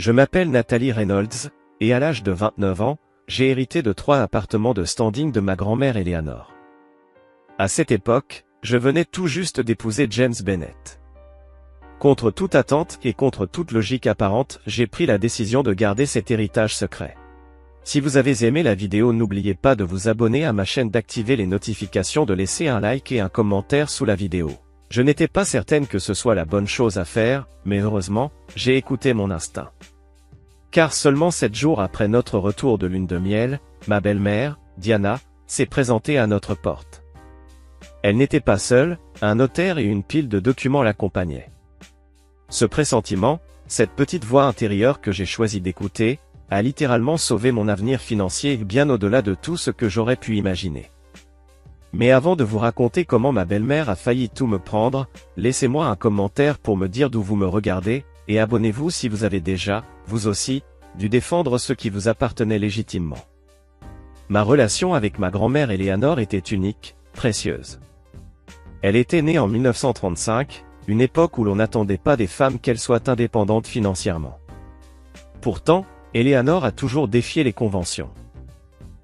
Je m'appelle Nathalie Reynolds, et à l'âge de 29 ans, j'ai hérité de 3 appartements de standing de ma grand-mère Eleanor. À cette époque, je venais tout juste d'épouser James Bennett. Contre toute attente et contre toute logique apparente, j'ai pris la décision de garder cet héritage secret. Si vous avez aimé la vidéo, n'oubliez pas de vous abonner à ma chaîne, d'activer les notifications, de laisser un like et un commentaire sous la vidéo. Je n'étais pas certaine que ce soit la bonne chose à faire, mais heureusement, j'ai écouté mon instinct. Car seulement 7 jours après notre retour de lune de miel, ma belle-mère, Diana, s'est présentée à notre porte. Elle n'était pas seule, un notaire et une pile de documents l'accompagnaient. Ce pressentiment, cette petite voix intérieure que j'ai choisi d'écouter, a littéralement sauvé mon avenir financier bien au-delà de tout ce que j'aurais pu imaginer. Mais avant de vous raconter comment ma belle-mère a failli tout me prendre, laissez-moi un commentaire pour me dire d'où vous me regardez, et abonnez-vous si vous avez déjà, vous aussi, dû défendre ce qui vous appartenait légitimement. Ma relation avec ma grand-mère Eleanor était unique, précieuse. Elle était née en 1935, une époque où l'on n'attendait pas des femmes qu'elles soient indépendantes financièrement. Pourtant, Eleanor a toujours défié les conventions.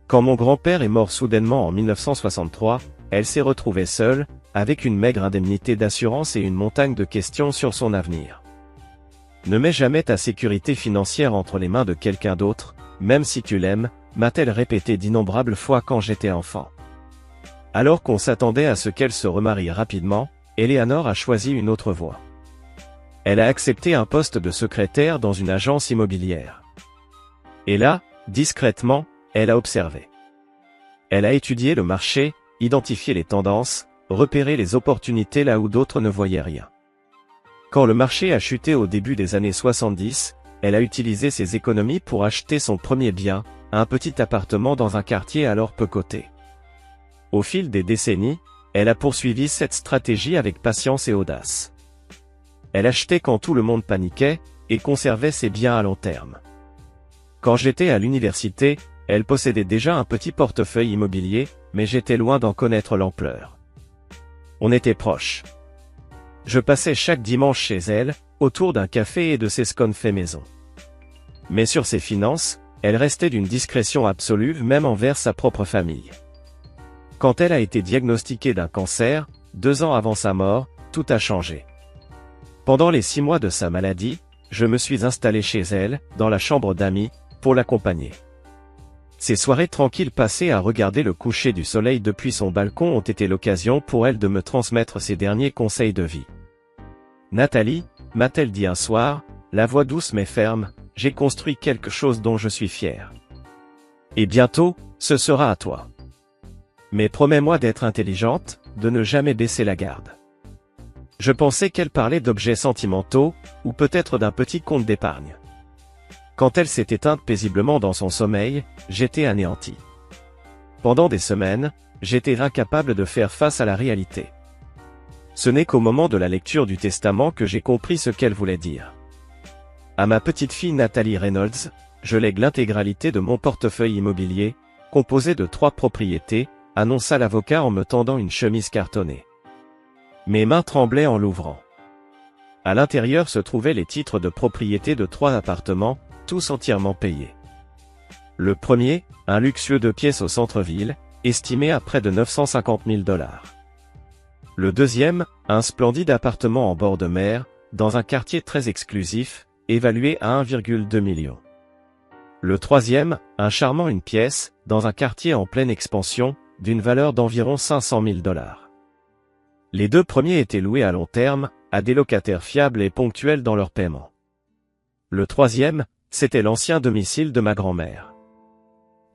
Quand mon grand-père est mort soudainement en 1963, elle s'est retrouvée seule, avec une maigre indemnité d'assurance et une montagne de questions sur son avenir. Ne mets jamais ta sécurité financière entre les mains de quelqu'un d'autre, même si tu l'aimes, m'a-t-elle répété d'innombrables fois quand j'étais enfant. Alors qu'on s'attendait à ce qu'elle se remarie rapidement, Eleanor a choisi une autre voie. Elle a accepté un poste de secrétaire dans une agence immobilière. Et là, discrètement, elle a observé. Elle a étudié le marché, identifié les tendances, repéré les opportunités là où d'autres ne voyaient rien. Quand le marché a chuté au début des années 70, elle a utilisé ses économies pour acheter son premier bien, un petit appartement dans un quartier alors peu coté. Au fil des décennies, elle a poursuivi cette stratégie avec patience et audace. Elle achetait quand tout le monde paniquait, et conservait ses biens à long terme. Quand j'étais à l'université, elle possédait déjà un petit portefeuille immobilier, mais j'étais loin d'en connaître l'ampleur. On était proches. Je passais chaque dimanche chez elle, autour d'un café et de ses scones faits maison. Mais sur ses finances, elle restait d'une discrétion absolue même envers sa propre famille. Quand elle a été diagnostiquée d'un cancer, 2 ans avant sa mort, tout a changé. Pendant les 6 mois de sa maladie, je me suis installé chez elle, dans la chambre d'amis, pour l'accompagner. Ces soirées tranquilles passées à regarder le coucher du soleil depuis son balcon ont été l'occasion pour elle de me transmettre ses derniers conseils de vie. Nathalie, m'a-t-elle dit un soir, la voix douce mais ferme, j'ai construit quelque chose dont je suis fier. Et bientôt, ce sera à toi. Mais promets-moi d'être intelligente, de ne jamais baisser la garde. Je pensais qu'elle parlait d'objets sentimentaux, ou peut-être d'un petit compte d'épargne. Quand elle s'est éteinte paisiblement dans son sommeil, j'étais anéanti. Pendant des semaines, j'étais incapable de faire face à la réalité. Ce n'est qu'au moment de la lecture du testament que j'ai compris ce qu'elle voulait dire. À ma petite fille Nathalie Reynolds, je lègue l'intégralité de mon portefeuille immobilier, composé de 3 propriétés, annonça l'avocat en me tendant une chemise cartonnée. Mes mains tremblaient en l'ouvrant. À l'intérieur se trouvaient les titres de propriété de 3 appartements, tous entièrement payés. Le premier, un luxueux 2 pièces au centre-ville, estimé à près de 950 000 $. Le deuxième, un splendide appartement en bord de mer, dans un quartier très exclusif, évalué à 1,2 million. Le troisième, un charmant 1 pièce, dans un quartier en pleine expansion, d'une valeur d'environ 500 000 $. Les 2 premiers étaient loués à long terme, à des locataires fiables et ponctuels dans leur paiement. Le troisième, c'était l'ancien domicile de ma grand-mère.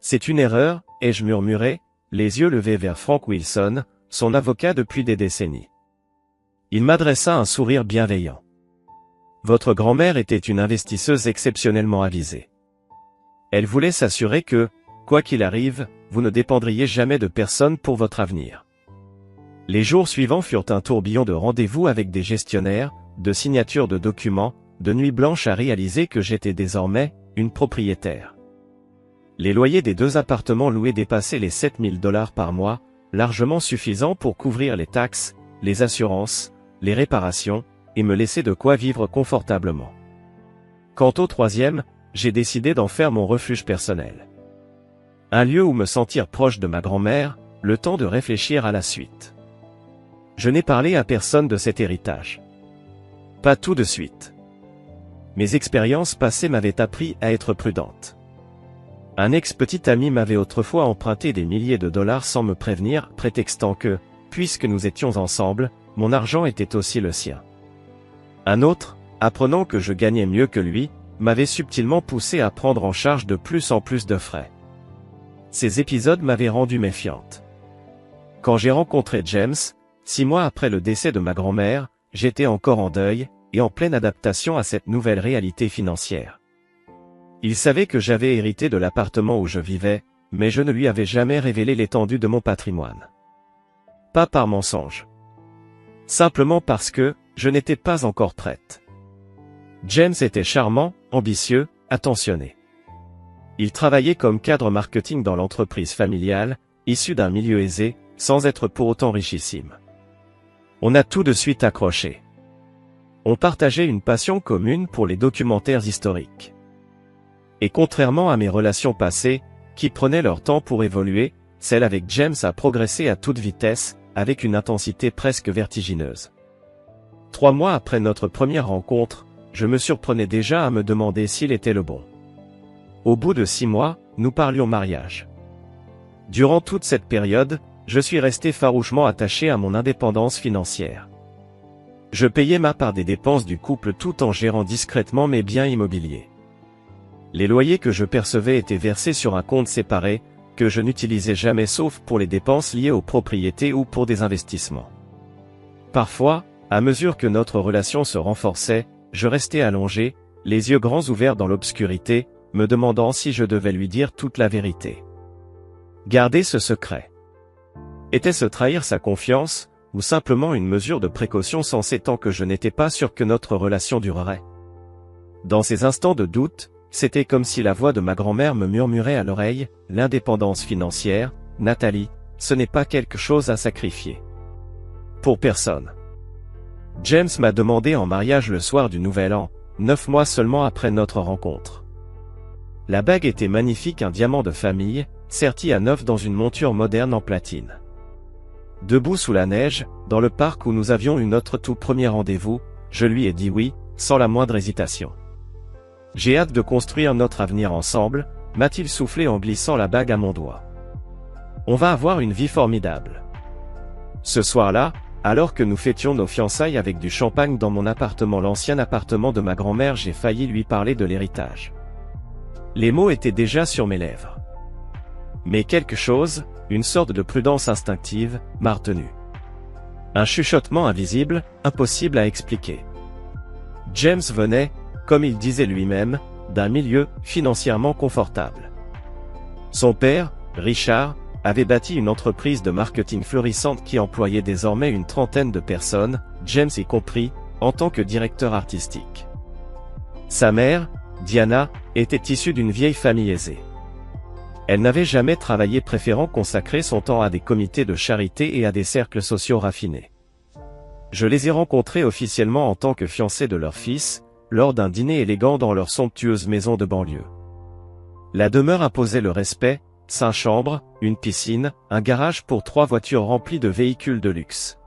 C'est une erreur, ai-je murmuré, les yeux levés vers Frank Wilson, son avocat depuis des décennies. Il m'adressa un sourire bienveillant. Votre grand-mère était une investisseuse exceptionnellement avisée. Elle voulait s'assurer que, quoi qu'il arrive, vous ne dépendriez jamais de personne pour votre avenir. Les jours suivants furent un tourbillon de rendez-vous avec des gestionnaires, de signatures de documents, de nuits blanches à réaliser que j'étais désormais une propriétaire. Les loyers des 2 appartements loués dépassaient les 7 000 $ par mois, largement suffisants pour couvrir les taxes, les assurances, les réparations, et me laisser de quoi vivre confortablement. Quant au troisième, j'ai décidé d'en faire mon refuge personnel. Un lieu où me sentir proche de ma grand-mère, le temps de réfléchir à la suite. Je n'ai parlé à personne de cet héritage. Pas tout de suite. Mes expériences passées m'avaient appris à être prudente. Un ex-petit ami m'avait autrefois emprunté des milliers de dollars sans me prévenir, prétextant que, puisque nous étions ensemble, mon argent était aussi le sien. Un autre, apprenant que je gagnais mieux que lui, m'avait subtilement poussé à prendre en charge de plus en plus de frais. Ces épisodes m'avaient rendu méfiante. Quand j'ai rencontré James, 6 mois après le décès de ma grand-mère, j'étais encore en deuil, et en pleine adaptation à cette nouvelle réalité financière. Il savait que j'avais hérité de l'appartement où je vivais, mais je ne lui avais jamais révélé l'étendue de mon patrimoine. Pas par mensonge. Simplement parce que, je n'étais pas encore prête. James était charmant, ambitieux, attentionné. Il travaillait comme cadre marketing dans l'entreprise familiale, issu d'un milieu aisé, sans être pour autant richissime. On a tout de suite accroché. On partageait une passion commune pour les documentaires historiques. Et contrairement à mes relations passées, qui prenaient leur temps pour évoluer, celle avec James a progressé à toute vitesse, avec une intensité presque vertigineuse. 3 mois après notre première rencontre, je me surprenais déjà à me demander s'il était le bon. Au bout de 6 mois, nous parlions mariage. Durant toute cette période, je suis resté farouchement attaché à mon indépendance financière. Je payais ma part des dépenses du couple tout en gérant discrètement mes biens immobiliers. Les loyers que je percevais étaient versés sur un compte séparé, que je n'utilisais jamais sauf pour les dépenses liées aux propriétés ou pour des investissements. Parfois, à mesure que notre relation se renforçait, je restais allongé, les yeux grands ouverts dans l'obscurité, me demandant si je devais lui dire toute la vérité. Garder ce secret. Était-ce trahir sa confiance, ou simplement une mesure de précaution censée tant que je n'étais pas sûr que notre relation durerait? Dans ces instants de doute, c'était comme si la voix de ma grand-mère me murmurait à l'oreille, l'indépendance financière, Nathalie, ce n'est pas quelque chose à sacrifier. Pour personne. James m'a demandé en mariage le soir du Nouvel An, 9 mois seulement après notre rencontre. La bague était magnifique, un diamant de famille, serti à neuf dans une monture moderne en platine. Debout sous la neige, dans le parc où nous avions eu notre tout premier rendez-vous, je lui ai dit oui, sans la moindre hésitation. J'ai hâte de construire notre avenir ensemble, m'a-t-il soufflé en glissant la bague à mon doigt. On va avoir une vie formidable. Ce soir-là, alors que nous fêtions nos fiançailles avec du champagne dans mon appartement, l'ancien appartement de ma grand-mère, j'ai failli lui parler de l'héritage. Les mots étaient déjà sur mes lèvres. Mais quelque chose, une sorte de prudence instinctive, m'a retenu. Un chuchotement invisible, impossible à expliquer. James venait, comme il disait lui-même, d'un milieu financièrement confortable. Son père, Richard, avait bâti une entreprise de marketing florissante qui employait désormais une trentaine de personnes, James y compris, en tant que directeur artistique. Sa mère, Diana, était issue d'une vieille famille aisée. Elle n'avait jamais travaillé, préférant consacrer son temps à des comités de charité et à des cercles sociaux raffinés. Je les ai rencontrés officiellement en tant que fiancés de leur fils, lors d'un dîner élégant dans leur somptueuse maison de banlieue. La demeure imposait le respect, 5 chambres, une piscine, un garage pour 3 voitures remplies de véhicules de luxe.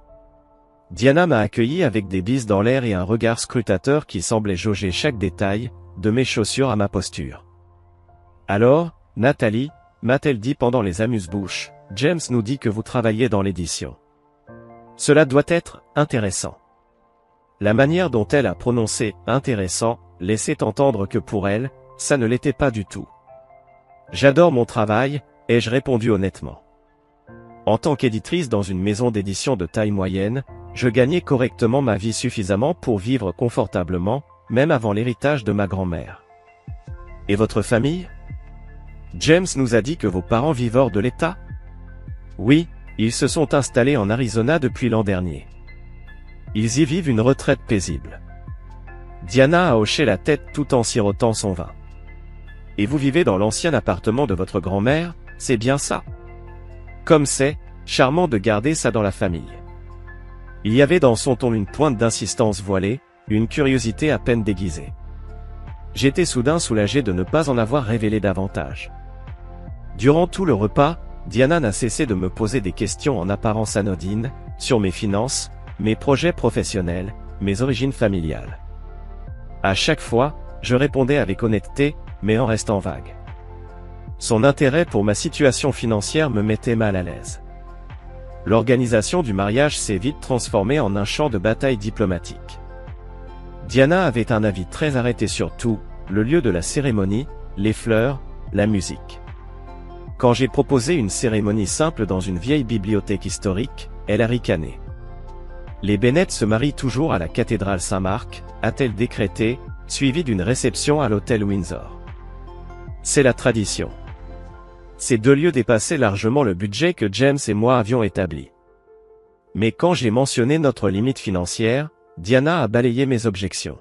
Diana m'a accueilli avec des bises dans l'air et un regard scrutateur qui semblait jauger chaque détail, de mes chaussures à ma posture. Alors, Nathalie, m'a-t-elle dit pendant les amuse-bouches, James nous dit que vous travaillez dans l'édition. Cela doit être intéressant. La manière dont elle a prononcé « intéressant » laissait entendre que pour elle, ça ne l'était pas du tout. J'adore mon travail, ai-je répondu honnêtement. En tant qu'éditrice dans une maison d'édition de taille moyenne, je gagnais correctement ma vie suffisamment pour vivre confortablement, même avant l'héritage de ma grand-mère. Et votre famille? James nous a dit que vos parents vivent hors de l'État? Oui, ils se sont installés en Arizona depuis l'an dernier. Ils y vivent une retraite paisible. Diana a hoché la tête tout en sirotant son vin. Et vous vivez dans l'ancien appartement de votre grand-mère, c'est bien ça? Comme c'est charmant de garder ça dans la famille. Il y avait dans son ton une pointe d'insistance voilée, une curiosité à peine déguisée. J'étais soudain soulagé de ne pas en avoir révélé davantage. Durant tout le repas, Diana n'a cessé de me poser des questions en apparence anodines, sur mes finances, mes projets professionnels, mes origines familiales. À chaque fois, je répondais avec honnêteté, mais en restant vague. Son intérêt pour ma situation financière me mettait mal à l'aise. L'organisation du mariage s'est vite transformée en un champ de bataille diplomatique. Diana avait un avis très arrêté sur tout, le lieu de la cérémonie, les fleurs, la musique. Quand j'ai proposé une cérémonie simple dans une vieille bibliothèque historique, elle a ricané. Les Bennett se marient toujours à la cathédrale Saint-Marc, a-t-elle décrété, suivie d'une réception à l'hôtel Windsor. C'est la tradition. Ces deux lieux dépassaient largement le budget que James et moi avions établi. Mais quand j'ai mentionné notre limite financière, Diana a balayé mes objections.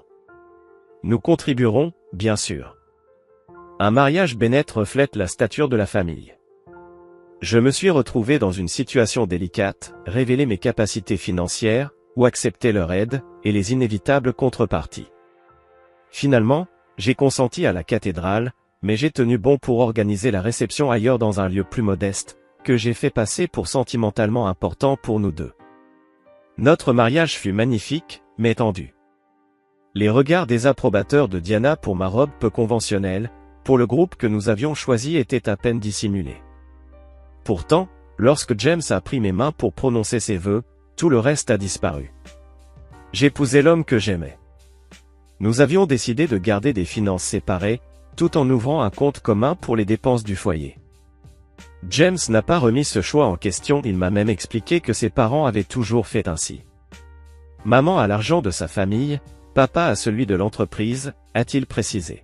Nous contribuerons, bien sûr. Un mariage Bennett reflète la stature de la famille. Je me suis retrouvé dans une situation délicate, révéler mes capacités financières, ou accepter leur aide, et les inévitables contreparties. Finalement, j'ai consenti à la cathédrale, mais j'ai tenu bon pour organiser la réception ailleurs dans un lieu plus modeste, que j'ai fait passer pour sentimentalement important pour nous deux. Notre mariage fut magnifique, mais tendu. Les regards désapprobateurs de Diana pour ma robe peu conventionnelle, pour le groupe que nous avions choisi étaient à peine dissimulés. Pourtant, lorsque James a pris mes mains pour prononcer ses vœux, tout le reste a disparu. J'épousais l'homme que j'aimais. Nous avions décidé de garder des finances séparées, tout en ouvrant un compte commun pour les dépenses du foyer. James n'a pas remis ce choix en question, il m'a même expliqué que ses parents avaient toujours fait ainsi. Maman a l'argent de sa famille, papa a celui de l'entreprise, a-t-il précisé.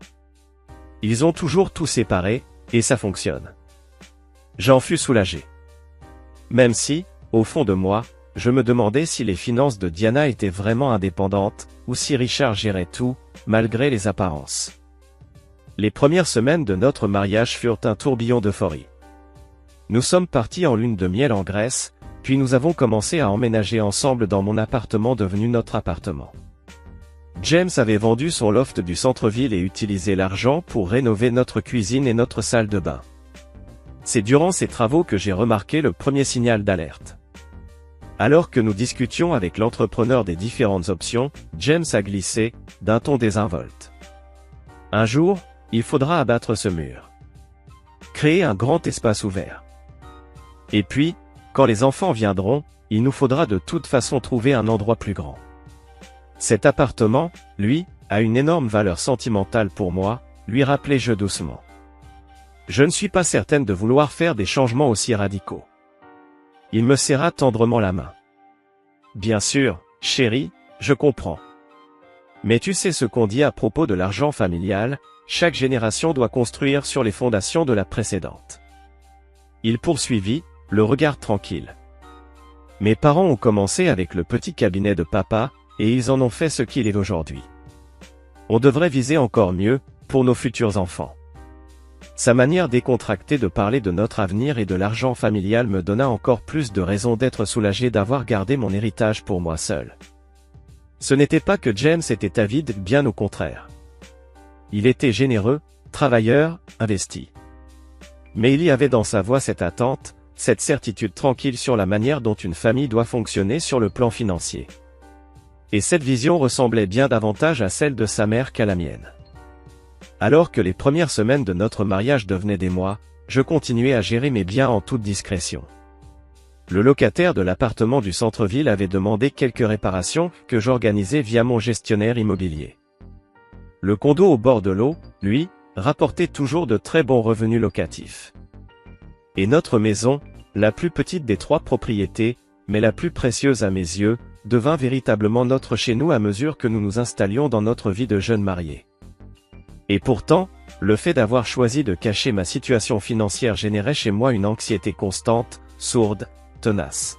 Ils ont toujours tout séparé, et ça fonctionne. J'en fus soulagé. Même si, au fond de moi, je me demandais si les finances de Diana étaient vraiment indépendantes, ou si Richard gérait tout, malgré les apparences. Les premières semaines de notre mariage furent un tourbillon d'euphorie. Nous sommes partis en lune de miel en Grèce, puis nous avons commencé à emménager ensemble dans mon appartement devenu notre appartement. James avait vendu son loft du centre-ville et utilisé l'argent pour rénover notre cuisine et notre salle de bain. C'est durant ces travaux que j'ai remarqué le premier signal d'alerte. Alors que nous discutions avec l'entrepreneur des différentes options, James a glissé, d'un ton désinvolte. Un jour, il faudra abattre ce mur. Créer un grand espace ouvert. Et puis, quand les enfants viendront, il nous faudra de toute façon trouver un endroit plus grand. Cet appartement, lui, a une énorme valeur sentimentale pour moi, lui rappelai-je doucement. Je ne suis pas certaine de vouloir faire des changements aussi radicaux. Il me serra tendrement la main. Bien sûr, chérie, je comprends. Mais tu sais ce qu'on dit à propos de l'argent familial, chaque génération doit construire sur les fondations de la précédente. Il poursuivit, le regard tranquille. Mes parents ont commencé avec le petit cabinet de papa, et ils en ont fait ce qu'il est aujourd'hui. On devrait viser encore mieux, pour nos futurs enfants. Sa manière décontractée de parler de notre avenir et de l'argent familial me donna encore plus de raisons d'être soulagé d'avoir gardé mon héritage pour moi seul. Ce n'était pas que James était avide, bien au contraire. Il était généreux, travailleur, investi. Mais il y avait dans sa voix cette attente, cette certitude tranquille sur la manière dont une famille doit fonctionner sur le plan financier. Et cette vision ressemblait bien davantage à celle de sa mère qu'à la mienne. Alors que les premières semaines de notre mariage devenaient des mois, je continuais à gérer mes biens en toute discrétion. Le locataire de l'appartement du centre-ville avait demandé quelques réparations que j'organisais via mon gestionnaire immobilier. Le condo au bord de l'eau, lui, rapportait toujours de très bons revenus locatifs. Et notre maison, la plus petite des 3 propriétés, mais la plus précieuse à mes yeux, devint véritablement notre chez nous à mesure que nous nous installions dans notre vie de jeunes mariés. Et pourtant, le fait d'avoir choisi de cacher ma situation financière générait chez moi une anxiété constante, sourde, tenace.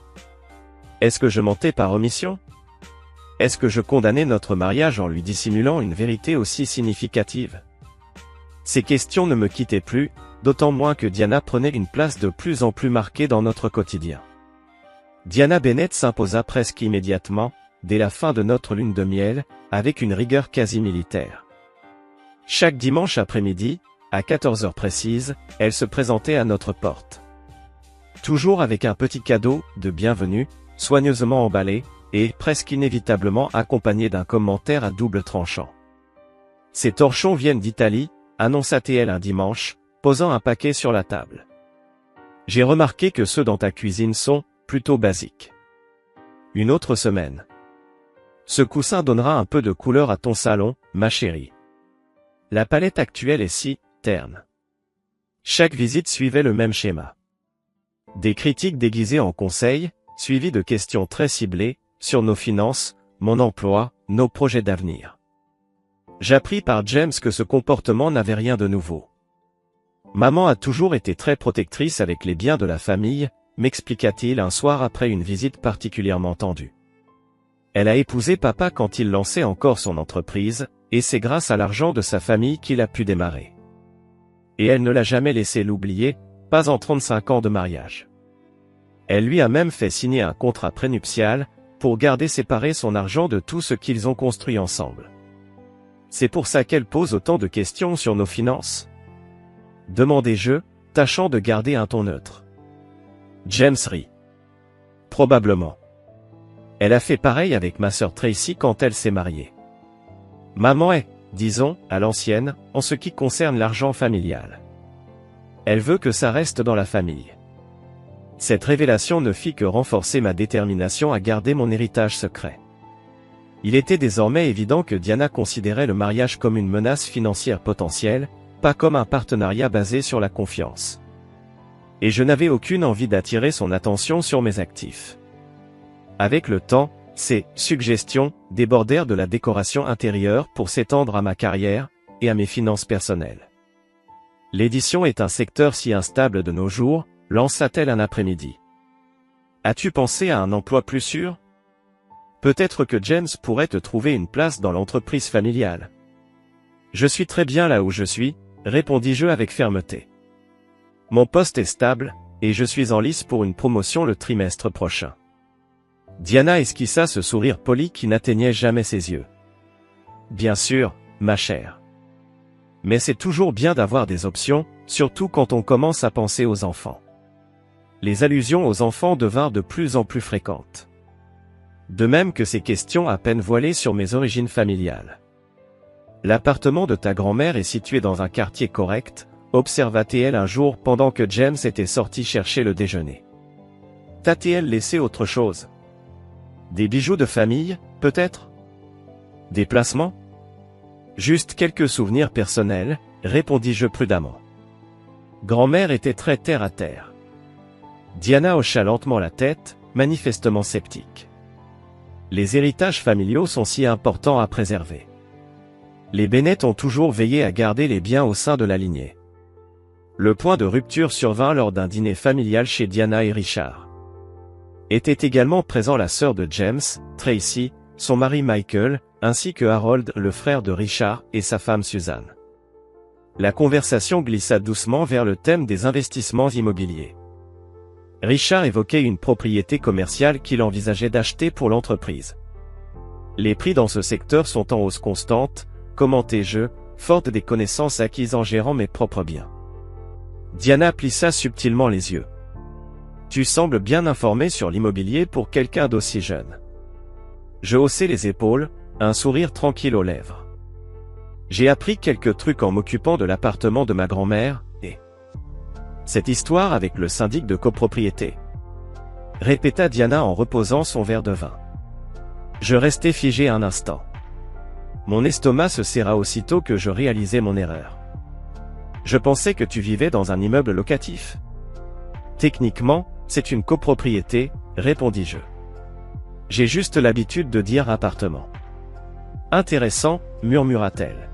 Est-ce que je mentais par omission? Est-ce que je condamnais notre mariage en lui dissimulant une vérité aussi significative? Ces questions ne me quittaient plus, d'autant moins que Diana prenait une place de plus en plus marquée dans notre quotidien. Diana Bennett s'imposa presque immédiatement, dès la fin de notre lune de miel, avec une rigueur quasi militaire. Chaque dimanche après-midi, à 14 heures précises, elle se présentait à notre porte. Toujours avec un petit cadeau de bienvenue, soigneusement emballé, et presque inévitablement accompagné d'un commentaire à double tranchant. « Ces torchons viennent d'Italie », annonça-t-elle un dimanche, posant un paquet sur la table. « J'ai remarqué que ceux dans ta cuisine sont plutôt basiques. » Une autre semaine. « Ce coussin donnera un peu de couleur à ton salon, ma chérie. » La palette actuelle est si terne. Chaque visite suivait le même schéma. Des critiques déguisées en conseils, suivies de questions très ciblées, sur nos finances, mon emploi, nos projets d'avenir. J'appris par James que ce comportement n'avait rien de nouveau. Maman a toujours été très protectrice avec les biens de la famille, m'expliqua-t-il un soir après une visite particulièrement tendue. Elle a épousé papa quand il lançait encore son entreprise, et c'est grâce à l'argent de sa famille qu'il a pu démarrer. Et elle ne l'a jamais laissé l'oublier, pas en 35 ans de mariage. Elle lui a même fait signer un contrat prénuptial, pour garder séparé son argent de tout ce qu'ils ont construit ensemble. C'est pour ça qu'elle pose autant de questions sur nos finances? Demandai-je, tâchant de garder un ton neutre. James rit. Probablement. Elle a fait pareil avec ma sœur Tracy quand elle s'est mariée. Maman est, disons, à l'ancienne, en ce qui concerne l'argent familial. Elle veut que ça reste dans la famille. Cette révélation ne fit que renforcer ma détermination à garder mon héritage secret. Il était désormais évident que Diana considérait le mariage comme une menace financière potentielle, pas comme un partenariat basé sur la confiance. Et je n'avais aucune envie d'attirer son attention sur mes actifs. Avec le temps, ces suggestions débordèrent de la décoration intérieure pour s'étendre à ma carrière et à mes finances personnelles. L'édition est un secteur si instable de nos jours, lança-t-elle un après-midi. As-tu pensé à un emploi plus sûr? Peut-être que James pourrait te trouver une place dans l'entreprise familiale. Je suis très bien là où je suis, répondis-je avec fermeté. Mon poste est stable, et je suis en lice pour une promotion le trimestre prochain. Diana esquissa ce sourire poli qui n'atteignait jamais ses yeux. Bien sûr, ma chère. Mais c'est toujours bien d'avoir des options, surtout quand on commence à penser aux enfants. Les allusions aux enfants devinrent de plus en plus fréquentes. De même que ces questions à peine voilées sur mes origines familiales. L'appartement de ta grand-mère est situé dans un quartier correct, observa-t-elle un jour pendant que James était sorti chercher le déjeuner. T'a-t-elle laissé autre chose? Des bijoux de famille, peut-être? Des placements? Juste quelques souvenirs personnels, répondis-je prudemment. Grand-mère était très terre à terre. Diana hocha lentement la tête, manifestement sceptique. Les héritages familiaux sont si importants à préserver. Les Bennett ont toujours veillé à garder les biens au sein de la lignée. Le point de rupture survint lors d'un dîner familial chez Diana et Richard. Était également présent la sœur de James, Tracy, son mari Michael, ainsi que Harold, le frère de Richard, et sa femme Suzanne. La conversation glissa doucement vers le thème des investissements immobiliers. Richard évoquait une propriété commerciale qu'il envisageait d'acheter pour l'entreprise. Les prix dans ce secteur sont en hausse constante, commentai-je, forte des connaissances acquises en gérant mes propres biens. Diana plissa subtilement les yeux. Tu sembles bien informé sur l'immobilier pour quelqu'un d'aussi jeune. Je haussai les épaules, un sourire tranquille aux lèvres. J'ai appris quelques trucs en m'occupant de l'appartement de ma grand-mère, et... Cette histoire avec le syndic de copropriété. Répéta Diana en reposant son verre de vin. Je restai figé un instant. Mon estomac se serra aussitôt que je réalisai mon erreur. Je pensais que tu vivais dans un immeuble locatif. Techniquement, c'est une copropriété, répondis-je. J'ai juste l'habitude de dire appartement. Intéressant, murmura-t-elle.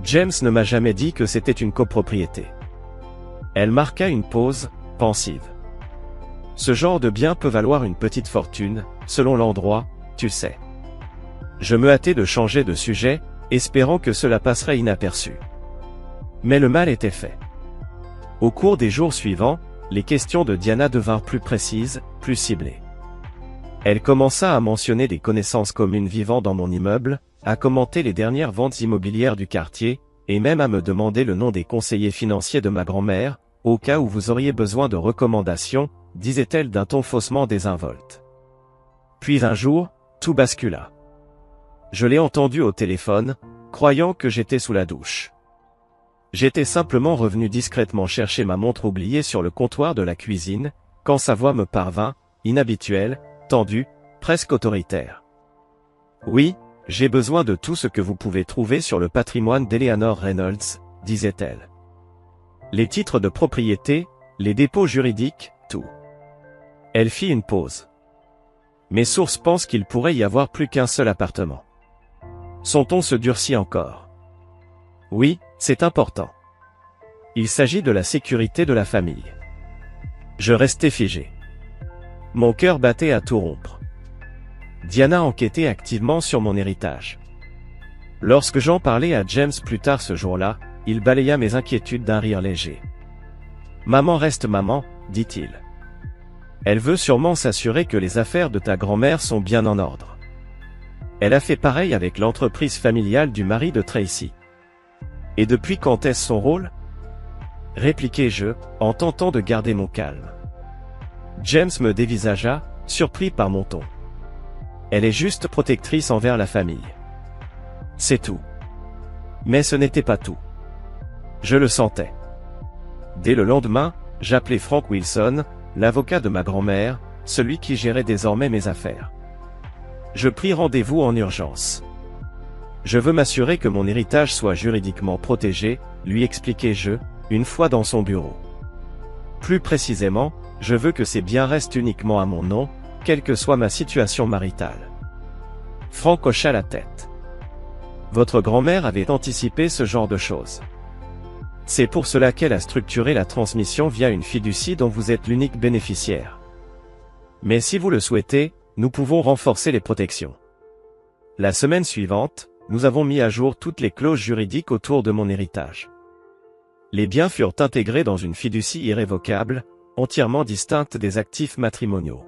James ne m'a jamais dit que c'était une copropriété. Elle marqua une pause, pensive. Ce genre de bien peut valoir une petite fortune, selon l'endroit, tu sais. Je me hâtai de changer de sujet, espérant que cela passerait inaperçu. Mais le mal était fait. Au cours des jours suivants, les questions de Diana devinrent plus précises, plus ciblées. Elle commença à mentionner des connaissances communes vivant dans mon immeuble, à commenter les dernières ventes immobilières du quartier, et même à me demander le nom des conseillers financiers de ma grand-mère, au cas où vous auriez besoin de recommandations, disait-elle d'un ton faussement désinvolte. Puis un jour, tout bascula. Je l'ai entendu au téléphone, croyant que j'étais sous la douche. J'étais simplement revenu discrètement chercher ma montre oubliée sur le comptoir de la cuisine, quand sa voix me parvint, inhabituelle, tendue, presque autoritaire. Oui, j'ai besoin de tout ce que vous pouvez trouver sur le patrimoine d'Eleanor Reynolds, disait-elle. Les titres de propriété, les dépôts juridiques, tout. Elle fit une pause. Mes sources pensent qu'il pourrait y avoir plus qu'un seul appartement. Son ton se durcit encore. Oui, c'est important. Il s'agit de la sécurité de la famille. Je restais figé. Mon cœur battait à tout rompre. Diana enquêtait activement sur mon héritage. Lorsque j'en parlais à James plus tard ce jour-là, il balaya mes inquiétudes d'un rire léger. « Maman reste maman, dit-il. Elle veut sûrement s'assurer que les affaires de ta grand-mère sont bien en ordre. Elle a fait pareil avec l'entreprise familiale du mari de Tracy. Et depuis quand est-ce son rôle ? Répliquai-je, en tentant de garder mon calme. James me dévisagea, surpris par mon ton. Elle est juste protectrice envers la famille. C'est tout. Mais ce n'était pas tout. Je le sentais. Dès le lendemain, j'appelai Frank Wilson, l'avocat de ma grand-mère, celui qui gérait désormais mes affaires. Je pris rendez-vous en urgence. Je veux m'assurer que mon héritage soit juridiquement protégé, lui expliquai-je, une fois dans son bureau. Plus précisément, je veux que ces biens restent uniquement à mon nom, quelle que soit ma situation maritale. Frank hocha la tête. Votre grand-mère avait anticipé ce genre de choses. C'est pour cela qu'elle a structuré la transmission via une fiducie dont vous êtes l'unique bénéficiaire. Mais si vous le souhaitez, nous pouvons renforcer les protections. La semaine suivante, nous avons mis à jour toutes les clauses juridiques autour de mon héritage. Les biens furent intégrés dans une fiducie irrévocable, entièrement distincte des actifs matrimoniaux.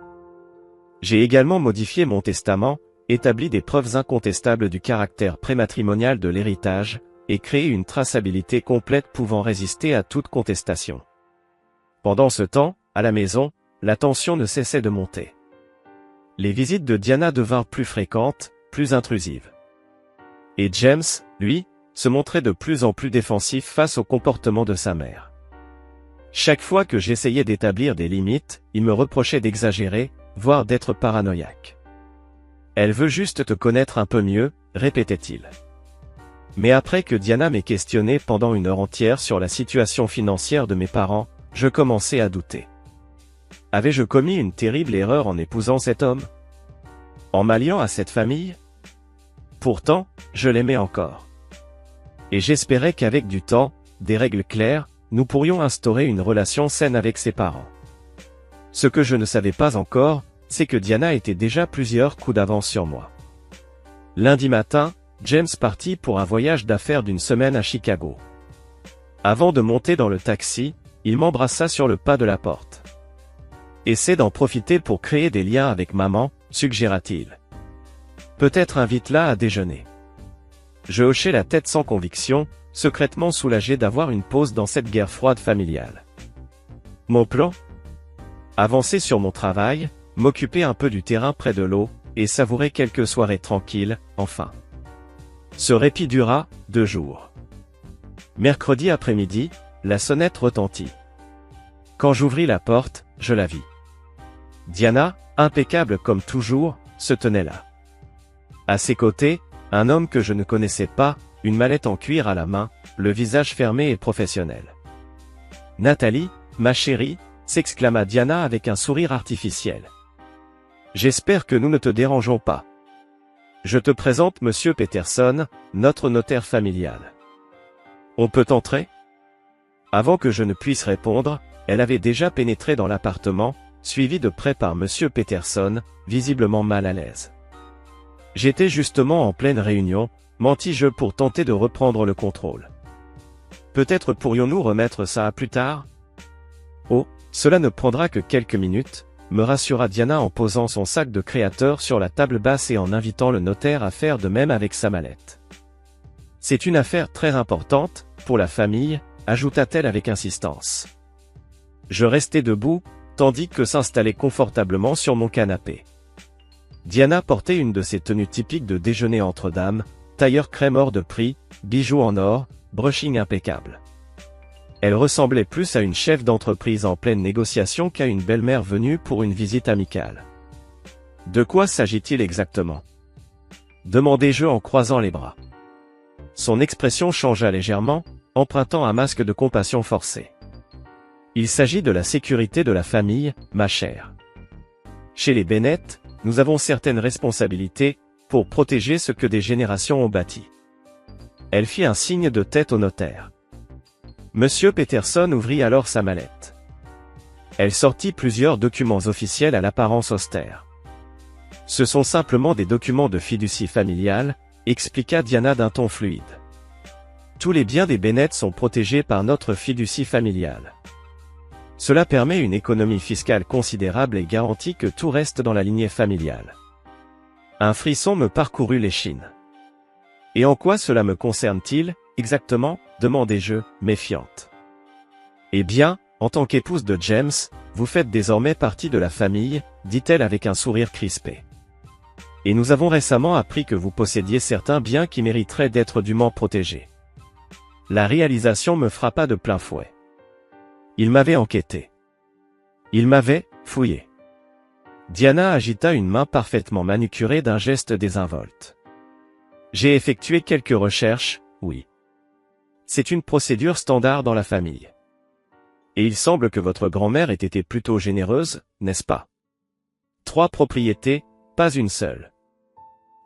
J'ai également modifié mon testament, établi des preuves incontestables du caractère prématrimonial de l'héritage, et créé une traçabilité complète pouvant résister à toute contestation. Pendant ce temps, à la maison, la tension ne cessait de monter. Les visites de Diana devinrent plus fréquentes, plus intrusives. Et James, lui, se montrait de plus en plus défensif face au comportement de sa mère. Chaque fois que j'essayais d'établir des limites, il me reprochait d'exagérer, voire d'être paranoïaque. « Elle veut juste te connaître un peu mieux », répétait-il. Mais après que Diana m'ait questionné pendant une heure entière sur la situation financière de mes parents, je commençais à douter. Avais-je commis une terrible erreur en épousant cet homme ? En m'alliant à cette famille ? Pourtant, je l'aimais encore. Et j'espérais qu'avec du temps, des règles claires, nous pourrions instaurer une relation saine avec ses parents. Ce que je ne savais pas encore, c'est que Diana était déjà plusieurs coups d'avance sur moi. Lundi matin, James partit pour un voyage d'affaires d'une semaine à Chicago. Avant de monter dans le taxi, il m'embrassa sur le pas de la porte. « Essaie d'en profiter pour créer des liens avec maman », suggéra-t-il. « Peut-être invite-la à déjeuner. » Je hochai la tête sans conviction, secrètement soulagé d'avoir une pause dans cette guerre froide familiale. Mon plan ? Avancer sur mon travail, m'occuper un peu du terrain près de l'eau, et savourer quelques soirées tranquilles, enfin. Ce répit dura 2 jours. Mercredi après-midi, la sonnette retentit. Quand j'ouvris la porte, je la vis. Diana, impeccable comme toujours, se tenait là. À ses côtés, un homme que je ne connaissais pas, une mallette en cuir à la main, le visage fermé et professionnel. « Nathalie, ma chérie », s'exclama Diana avec un sourire artificiel. « J'espère que nous ne te dérangeons pas. Je te présente Monsieur Peterson, notre notaire familial. On peut entrer ?» Avant que je ne puisse répondre, elle avait déjà pénétré dans l'appartement, suivie de près par Monsieur Peterson, visiblement mal à l'aise. J'étais justement en pleine réunion, mentis-je pour tenter de reprendre le contrôle. Peut-être pourrions-nous remettre ça à plus tard ? Oh, cela ne prendra que quelques minutes, me rassura Diana en posant son sac de créateur sur la table basse et en invitant le notaire à faire de même avec sa mallette. C'est une affaire très importante, pour la famille, ajouta-t-elle avec insistance. Je restai debout, tandis que s'installait confortablement sur mon canapé. Diana portait une de ses tenues typiques de déjeuner entre dames, tailleur crème hors de prix, bijoux en or, brushing impeccable. Elle ressemblait plus à une chef d'entreprise en pleine négociation qu'à une belle-mère venue pour une visite amicale. De quoi s'agit-il exactement? Demandai-je en croisant les bras. Son expression changea légèrement, empruntant un masque de compassion forcée. Il s'agit de la sécurité de la famille, ma chère. Chez les Bennett, nous avons certaines responsabilités, pour protéger ce que des générations ont bâti. Elle fit un signe de tête au notaire. Monsieur Peterson ouvrit alors sa mallette. Elle sortit plusieurs documents officiels à l'apparence austère. Ce sont simplement des documents de fiducie familiale, expliqua Diana d'un ton fluide. Tous les biens des Bennett sont protégés par notre fiducie familiale. Cela permet une économie fiscale considérable et garantit que tout reste dans la lignée familiale. Un frisson me parcourut l'échine. Et en quoi cela me concerne-t-il, exactement, demandai-je, méfiante. Eh bien, en tant qu'épouse de James, vous faites désormais partie de la famille, dit-elle avec un sourire crispé. Et nous avons récemment appris que vous possédiez certains biens qui mériteraient d'être dûment protégés. La réalisation me frappa de plein fouet. Il m'avait enquêté. Il m'avait fouillé. Diana agita une main parfaitement manucurée d'un geste désinvolte. J'ai effectué quelques recherches, oui. C'est une procédure standard dans la famille. Et il semble que votre grand-mère ait été plutôt généreuse, n'est-ce pas? 3 propriétés, pas une seule.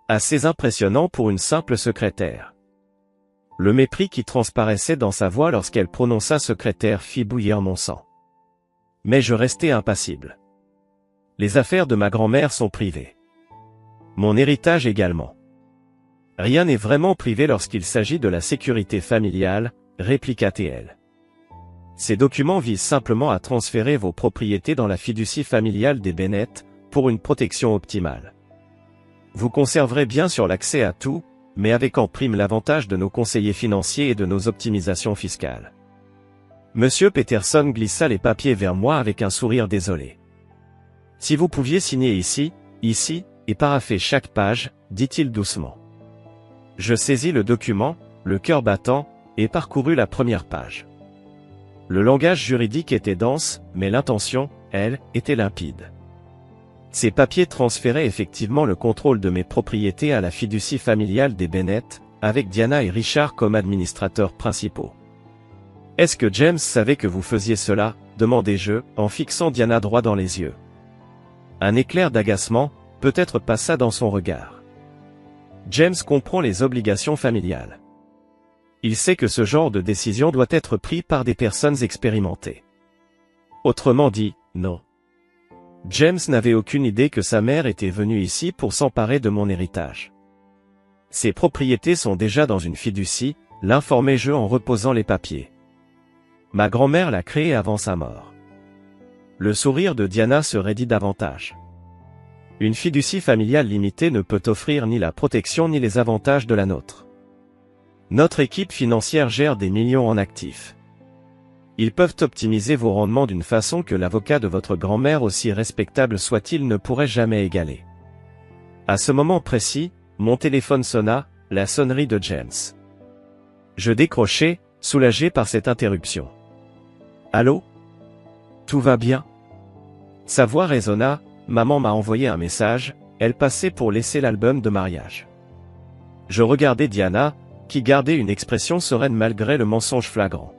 Assez impressionnant pour une simple secrétaire. Le mépris qui transparaissait dans sa voix lorsqu'elle prononça secrétaire fit bouillir mon sang. Mais je restai impassible. Les affaires de ma grand-mère sont privées. Mon héritage également. Rien n'est vraiment privé lorsqu'il s'agit de la sécurité familiale, répliqua-t-elle. Ces documents visent simplement à transférer vos propriétés dans la fiducie familiale des Bennett, pour une protection optimale. Vous conserverez bien sûr l'accès à tout, mais avec en prime l'avantage de nos conseillers financiers et de nos optimisations fiscales. Monsieur Peterson glissa les papiers vers moi avec un sourire désolé. Si vous pouviez signer ici, et parapher chaque page, dit-il doucement. Je saisis le document, le cœur battant, et parcourus la première page. Le langage juridique était dense, mais l'intention, elle, était limpide. Ces papiers transféraient effectivement le contrôle de mes propriétés à la fiducie familiale des Bennett, avec Diana et Richard comme administrateurs principaux. Est-ce que James savait que vous faisiez cela, demandai-je, en fixant Diana droit dans les yeux. Un éclair d'agacement, peut-être passa dans son regard. James comprend les obligations familiales. Il sait que ce genre de décision doit être pris par des personnes expérimentées. Autrement dit, non. James n'avait aucune idée que sa mère était venue ici pour s'emparer de mon héritage. Ses propriétés sont déjà dans une fiducie, l'informai-je en reposant les papiers. Ma grand-mère l'a créée avant sa mort. Le sourire de Diana se raidit davantage. Une fiducie familiale limitée ne peut offrir ni la protection ni les avantages de la nôtre. Notre équipe financière gère des millions en actifs. Ils peuvent optimiser vos rendements d'une façon que l'avocat de votre grand-mère, aussi respectable soit-il, ne pourrait jamais égaler. À ce moment précis, mon téléphone sonna, la sonnerie de James. Je décrochai, soulagé par cette interruption. Allô? Tout va bien? Sa voix résonna, maman m'a envoyé un message, elle passait pour laisser l'album de mariage. Je regardais Diana, qui gardait une expression sereine malgré le mensonge flagrant.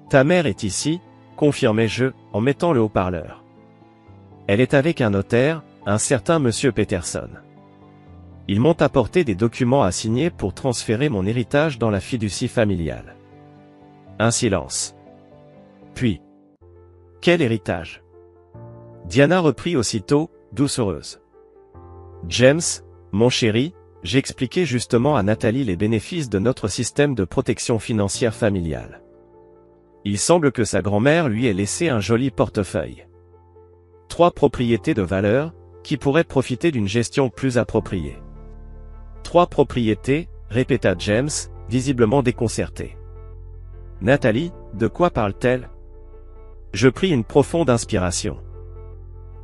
Ta mère est ici, confirmai-je, en mettant le haut-parleur. Elle est avec un notaire, un certain monsieur Peterson. Ils m'ont apporté des documents à signer pour transférer mon héritage dans la fiducie familiale. Un silence. Puis. Quel héritage? Diana reprit aussitôt, doucereuse. James, mon chéri, j'expliquais justement à Nathalie les bénéfices de notre système de protection financière familiale. Il semble que sa grand-mère lui ait laissé un joli portefeuille. 3 propriétés de valeur, qui pourraient profiter d'une gestion plus appropriée. 3 propriétés, répéta James, visiblement déconcerté. Nathalie, de quoi parle-t-elle? Je pris une profonde inspiration.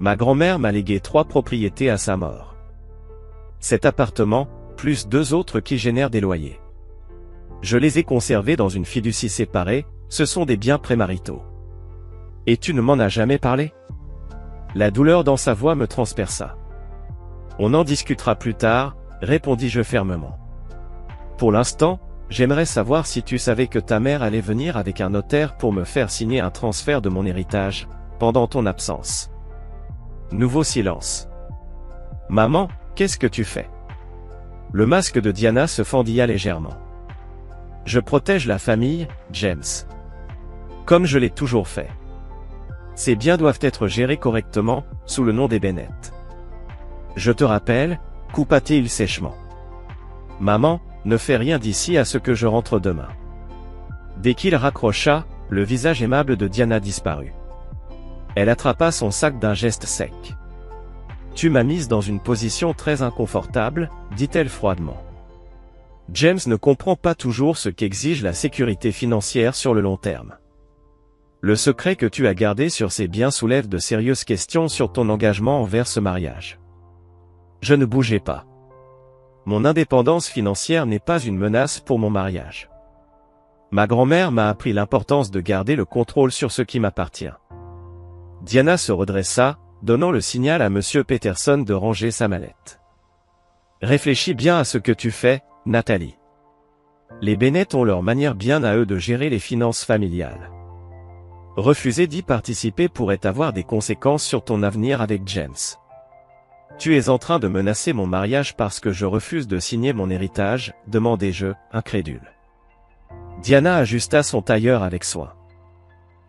Ma grand-mère m'a légué 3 propriétés à sa mort. Cet appartement, plus 2 autres qui génèrent des loyers. Je les ai conservés dans une fiducie séparée, ce sont des biens prémaritaux. Et tu ne m'en as jamais parlé? La douleur dans sa voix me transperça. On en discutera plus tard, répondis-je fermement. Pour l'instant, j'aimerais savoir si tu savais que ta mère allait venir avec un notaire pour me faire signer un transfert de mon héritage, pendant ton absence. Nouveau silence. Maman, qu'est-ce que tu fais? Le masque de Diana se fendilla légèrement. Je protège la famille, James. Comme je l'ai toujours fait. Ces biens doivent être gérés correctement, sous le nom des Bennett. Je te rappelle, coupa-t-il sèchement. Maman, ne fais rien d'ici à ce que je rentre demain. Dès qu'il raccrocha, le visage aimable de Diana disparut. Elle attrapa son sac d'un geste sec. Tu m'as mise dans une position très inconfortable, dit-elle froidement. James ne comprend pas toujours ce qu'exige la sécurité financière sur le long terme. Le secret que tu as gardé sur ces biens soulève de sérieuses questions sur ton engagement envers ce mariage. Je ne bougeais pas. Mon indépendance financière n'est pas une menace pour mon mariage. Ma grand-mère m'a appris l'importance de garder le contrôle sur ce qui m'appartient. Diana se redressa, donnant le signal à Monsieur Peterson de ranger sa mallette. Réfléchis bien à ce que tu fais, Nathalie. Les Bennett ont leur manière bien à eux de gérer les finances familiales. Refuser d'y participer pourrait avoir des conséquences sur ton avenir avec James. Tu es en train de menacer mon mariage parce que je refuse de signer mon héritage, demandai-je, incrédule. Diana ajusta son tailleur avec soin.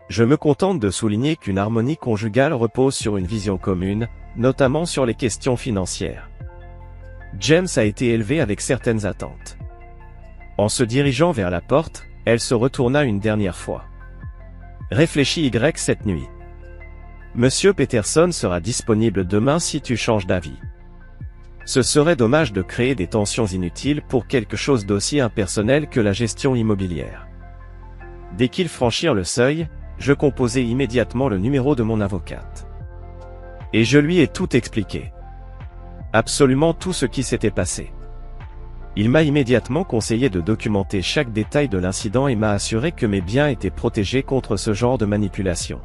Je me contente de souligner qu'une harmonie conjugale repose sur une vision commune, notamment sur les questions financières. James a été élevé avec certaines attentes. En se dirigeant vers la porte, elle se retourna une dernière fois. Réfléchis cette nuit. Monsieur Peterson sera disponible demain si tu changes d'avis. Ce serait dommage de créer des tensions inutiles pour quelque chose d'aussi impersonnel que la gestion immobilière. Dès qu'ils franchirent le seuil, je composai immédiatement le numéro de mon avocate. Et je lui ai tout expliqué. Absolument tout ce qui s'était passé. Il m'a immédiatement conseillé de documenter chaque détail de l'incident et m'a assuré que mes biens étaient protégés contre ce genre de manipulation.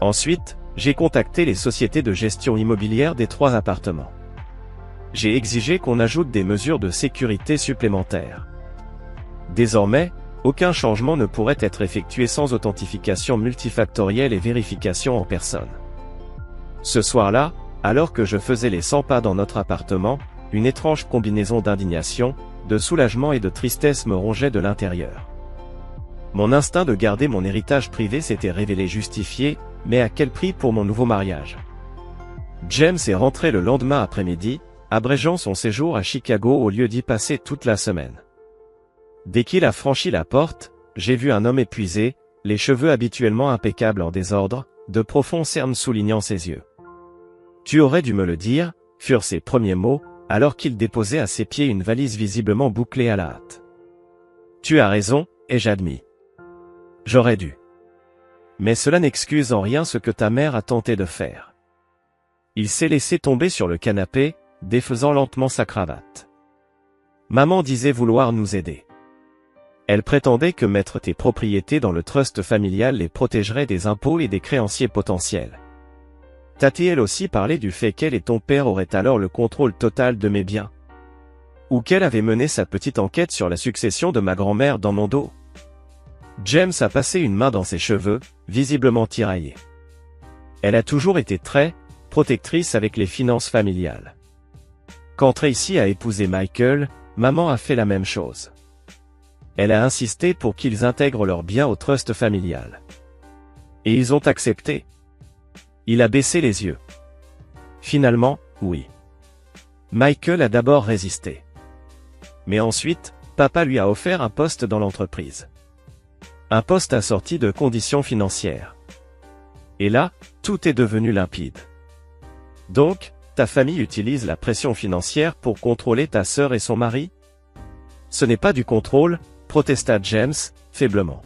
Ensuite, j'ai contacté les sociétés de gestion immobilière des 3 appartements. J'ai exigé qu'on ajoute des mesures de sécurité supplémentaires. Désormais, aucun changement ne pourrait être effectué sans authentification multifactorielle et vérification en personne. Ce soir-là, alors que je faisais les 100 pas dans notre appartement, une étrange combinaison d'indignation, de soulagement et de tristesse me rongeait de l'intérieur. Mon instinct de garder mon héritage privé s'était révélé justifié, mais à quel prix pour mon nouveau mariage? James est rentré le lendemain après-midi, abrégeant son séjour à Chicago au lieu d'y passer toute la semaine. Dès qu'il a franchi la porte, j'ai vu un homme épuisé, les cheveux habituellement impeccables en désordre, de profonds cernes soulignant ses yeux. « Tu aurais dû me le dire », furent ses premiers mots, alors qu'il déposait à ses pieds une valise visiblement bouclée à la hâte. « Tu as raison, ai-je admis. J'aurais dû. Mais cela n'excuse en rien ce que ta mère a tenté de faire. » Il s'est laissé tomber sur le canapé, défaisant lentement sa cravate. « Maman disait vouloir nous aider. Elle prétendait que mettre tes propriétés dans le trust familial les protégerait des impôts et des créanciers potentiels. T'a-t-elle aussi parlé du fait qu'elle et ton père auraient alors le contrôle total de mes biens? Ou qu'elle avait mené sa petite enquête sur la succession de ma grand-mère dans mon dos? » James a passé une main dans ses cheveux, visiblement tiraillés. Elle a toujours été très protectrice avec les finances familiales. Quand Tracy a épousé Michael, maman a fait la même chose. Elle a insisté pour qu'ils intègrent leurs biens au trust familial. Et ils ont accepté. Il a baissé les yeux. Finalement, oui. Michael a d'abord résisté. Mais ensuite, papa lui a offert un poste dans l'entreprise. Un poste assorti de conditions financières. Et là, tout est devenu limpide. Donc, ta famille utilise la pression financière pour contrôler ta sœur et son mari? Ce n'est pas du contrôle, protesta James, faiblement.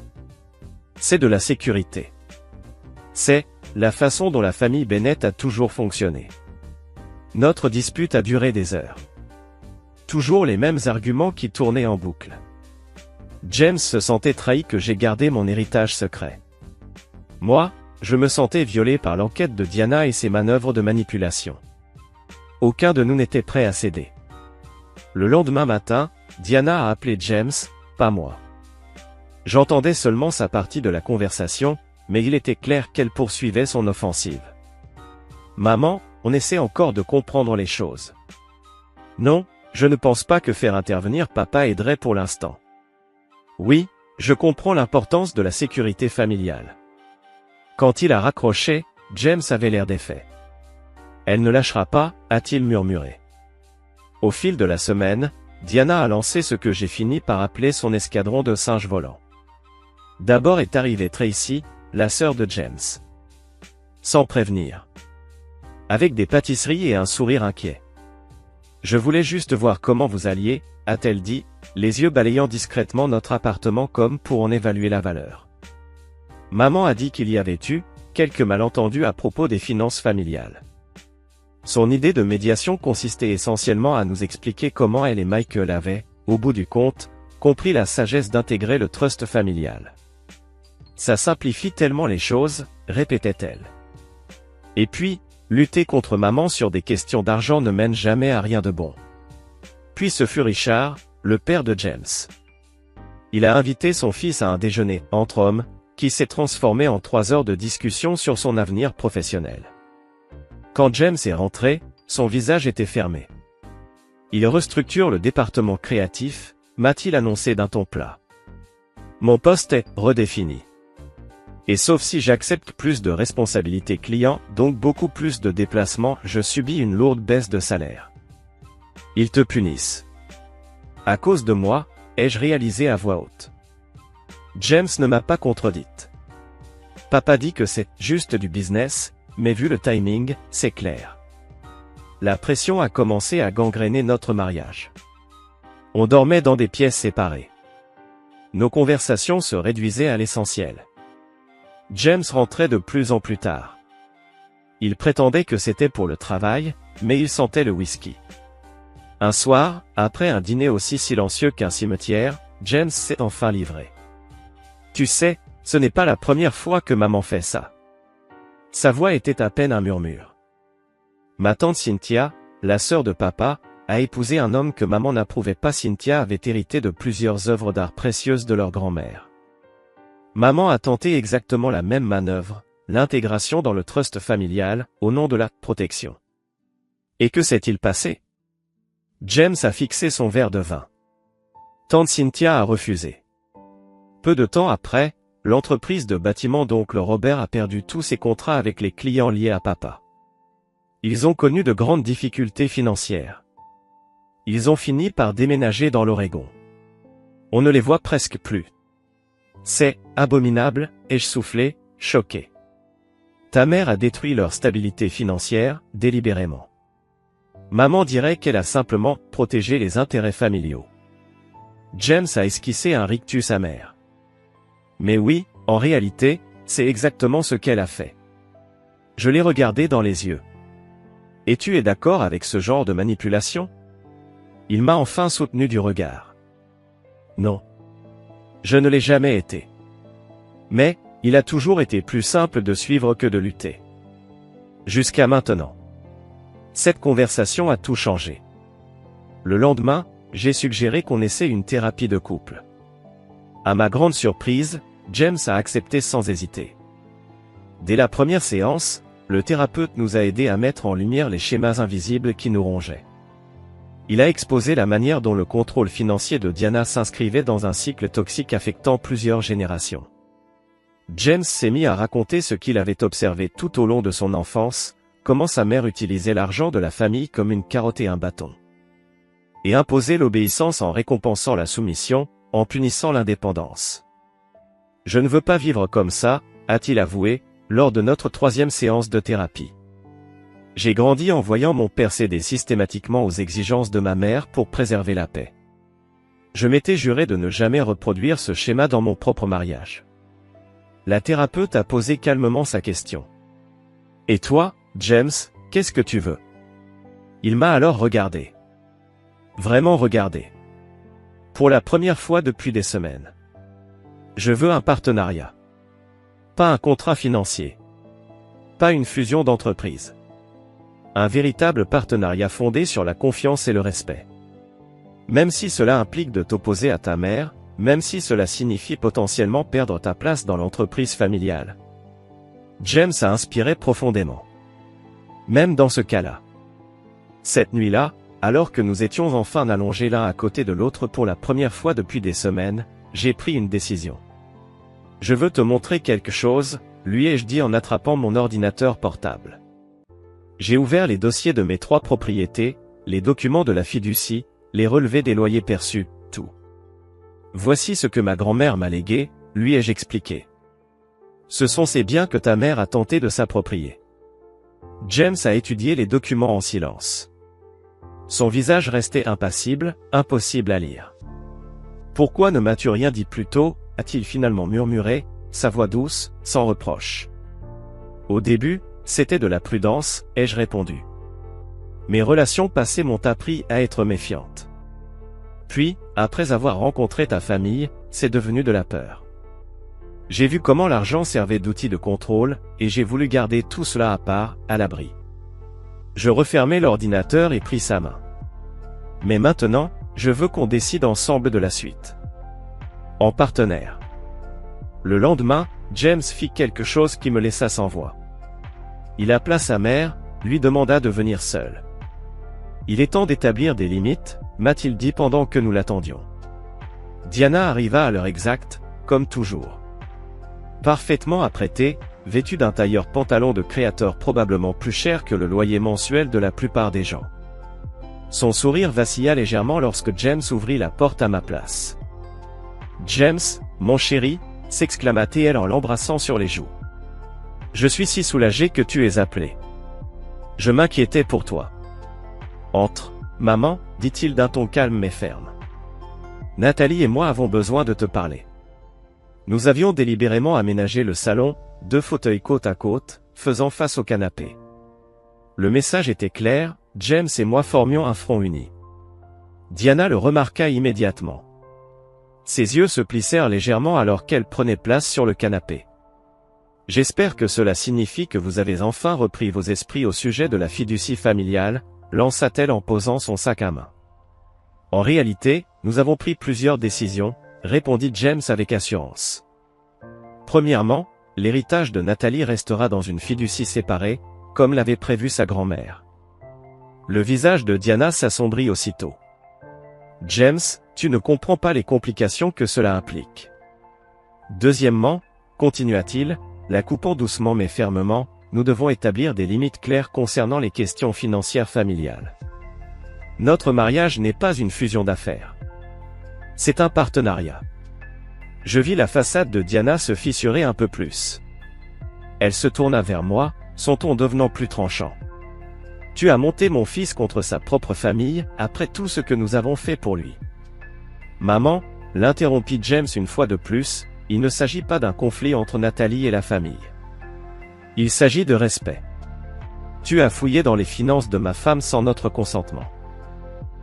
C'est de la sécurité. C'est la façon dont la famille Bennett a toujours fonctionné. Notre dispute a duré des heures. Toujours les mêmes arguments qui tournaient en boucle. James se sentait trahi que j'ai gardé mon héritage secret. Moi, je me sentais violé par l'enquête de Diana et ses manœuvres de manipulation. Aucun de nous n'était prêt à céder. Le lendemain matin, Diana a appelé James, pas moi. J'entendais seulement sa partie de la conversation, mais il était clair qu'elle poursuivait son offensive. Maman, on essaie encore de comprendre les choses. Non, je ne pense pas que faire intervenir papa aiderait pour l'instant. Oui, je comprends l'importance de la sécurité familiale. Quand il a raccroché, James avait l'air défait. Elle ne lâchera pas, a-t-il murmuré. Au fil de la semaine, Diana a lancé ce que j'ai fini par appeler son escadron de singes volants. D'abord est arrivée Tracy, la sœur de James. Sans prévenir. Avec des pâtisseries et un sourire inquiet. Je voulais juste voir comment vous alliez, a-t-elle dit, les yeux balayant discrètement notre appartement comme pour en évaluer la valeur. Maman a dit qu'il y avait eu quelques malentendus à propos des finances familiales. Son idée de médiation consistait essentiellement à nous expliquer comment elle et Michael avaient, au bout du compte, compris la sagesse d'intégrer le trust familial. Ça simplifie tellement les choses, répétait-elle. Et puis, lutter contre maman sur des questions d'argent ne mène jamais à rien de bon. Puis ce fut Richard, le père de James. Il a invité son fils à un déjeuner, entre hommes, qui s'est transformé en 3 heures de discussion sur son avenir professionnel. Quand James est rentré, son visage était fermé. Il restructure le département créatif, m'a-t-il annoncé d'un ton plat. Mon poste est redéfini. Et sauf si j'accepte plus de responsabilités clients, donc beaucoup plus de déplacements, je subis une lourde baisse de salaire. Ils te punissent. À cause de moi, ai-je réalisé à voix haute. James ne m'a pas contredite. Papa dit que c'est juste du business, mais vu le timing, c'est clair. La pression a commencé à gangréner notre mariage. On dormait dans des pièces séparées. Nos conversations se réduisaient à l'essentiel. James rentrait de plus en plus tard. Il prétendait que c'était pour le travail, mais il sentait le whisky. Un soir, après un dîner aussi silencieux qu'un cimetière, James s'est enfin livré. Tu sais, ce n'est pas la première fois que maman fait ça. Sa voix était à peine un murmure. Ma tante Cynthia, la sœur de papa, a épousé un homme que maman n'approuvait pas. Cynthia avait hérité de plusieurs œuvres d'art précieuses de leur grand-mère. Maman a tenté exactement la même manœuvre, l'intégration dans le trust familial, au nom de la protection. Et que s'est-il passé? James a fixé son verre de vin. Tante Cynthia a refusé. Peu de temps après, l'entreprise de bâtiment d'oncle Robert a perdu tous ses contrats avec les clients liés à papa. Ils ont connu de grandes difficultés financières. Ils ont fini par déménager dans l'Oregon. On ne les voit presque plus. C'est abominable, ai-je soufflé, choqué. Ta mère a détruit leur stabilité financière, délibérément. Maman dirait qu'elle a simplement protégé les intérêts familiaux. James a esquissé un rictus amer. Mais oui, en réalité, c'est exactement ce qu'elle a fait. Je l'ai regardé dans les yeux. Et tu es d'accord avec ce genre de manipulation? Il m'a enfin soutenu du regard. Non. Je ne l'ai jamais été. Mais, il a toujours été plus simple de suivre que de lutter. Jusqu'à maintenant. Cette conversation a tout changé. Le lendemain, j'ai suggéré qu'on essaie une thérapie de couple. À ma grande surprise, James a accepté sans hésiter. Dès la première séance, le thérapeute nous a aidés à mettre en lumière les schémas invisibles qui nous rongeaient. Il a exposé la manière dont le contrôle financier de Diana s'inscrivait dans un cycle toxique affectant plusieurs générations. James s'est mis à raconter ce qu'il avait observé tout au long de son enfance, comment sa mère utilisait l'argent de la famille comme une carotte et un bâton. Et imposait l'obéissance en récompensant la soumission, en punissant l'indépendance. Je ne veux pas vivre comme ça, a-t-il avoué, lors de notre 3e séance de thérapie. J'ai grandi en voyant mon père céder systématiquement aux exigences de ma mère pour préserver la paix. Je m'étais juré de ne jamais reproduire ce schéma dans mon propre mariage. La thérapeute a posé calmement sa question. « Et toi, James, qu'est-ce que tu veux ?» Il m'a alors regardé. Vraiment regardé. Pour la première fois depuis des semaines. Je veux un partenariat. Pas un contrat financier. Pas une fusion d'entreprises. Un véritable partenariat fondé sur la confiance et le respect. Même si cela implique de t'opposer à ta mère, même si cela signifie potentiellement perdre ta place dans l'entreprise familiale. James a inspiré profondément. Même dans ce cas-là. Cette nuit-là, alors que nous étions enfin allongés l'un à côté de l'autre pour la première fois depuis des semaines, j'ai pris une décision. Je veux te montrer quelque chose, lui ai-je dit en attrapant mon ordinateur portable. J'ai ouvert les dossiers de mes 3 propriétés, les documents de la fiducie, les relevés des loyers perçus, tout. Voici ce que ma grand-mère m'a légué, lui ai-je expliqué. Ce sont ces biens que ta mère a tenté de s'approprier. James a étudié les documents en silence. Son visage restait impassible, impossible à lire. « Pourquoi ne m'as-tu rien dit plus tôt ?» a-t-il finalement murmuré, sa voix douce, sans reproche. Au début, c'était de la prudence, ai-je répondu. Mes relations passées m'ont appris à être méfiante. Puis, après avoir rencontré ta famille, c'est devenu de la peur. J'ai vu comment l'argent servait d'outil de contrôle, et j'ai voulu garder tout cela à part, à l'abri. Je refermai l'ordinateur et pris sa main. Mais maintenant, je veux qu'on décide ensemble de la suite. En partenaire. Le lendemain, James fit quelque chose qui me laissa sans voix. Il appela sa mère, lui demanda de venir seul. Il est temps d'établir des limites, m'a-t-il dit pendant que nous l'attendions. Diana arriva à l'heure exacte, comme toujours. Parfaitement apprêtée, vêtue d'un tailleur pantalon de créateur probablement plus cher que le loyer mensuel de la plupart des gens. Son sourire vacilla légèrement lorsque James ouvrit la porte à ma place. « James, mon chéri !» s'exclama-t-elle en l'embrassant sur les joues. « Je suis si soulagé que tu aies appelé. Je m'inquiétais pour toi. »« Entre, maman, dit-il d'un ton calme mais ferme. Nathalie et moi avons besoin de te parler. » Nous avions délibérément aménagé le salon, 2 fauteuils côte à côte, faisant face au canapé. Le message était clair, James et moi formions un front uni. Diana le remarqua immédiatement. Ses yeux se plissèrent légèrement alors qu'elle prenait place sur le canapé. « J'espère que cela signifie que vous avez enfin repris vos esprits au sujet de la fiducie familiale, » lança-t-elle en posant son sac à main. « En réalité, nous avons pris plusieurs décisions, » répondit James avec assurance. Premièrement, l'héritage de Nathalie restera dans une fiducie séparée, comme l'avait prévu sa grand-mère. Le visage de Diana s'assombrit aussitôt. « James, tu ne comprends pas les complications que cela implique. Deuxièmement, continua-t-il, la coupant doucement mais fermement, nous devons établir des limites claires concernant les questions financières familiales. Notre mariage n'est pas une fusion d'affaires. C'est un partenariat. » Je vis la façade de Diana se fissurer un peu plus. Elle se tourna vers moi, son ton devenant plus tranchant. « Tu as monté mon fils contre sa propre famille, après tout ce que nous avons fait pour lui. » « Maman, » l'interrompit James une fois de plus, « il ne s'agit pas d'un conflit entre Nathalie et la famille. Il s'agit de respect. Tu as fouillé dans les finances de ma femme sans notre consentement.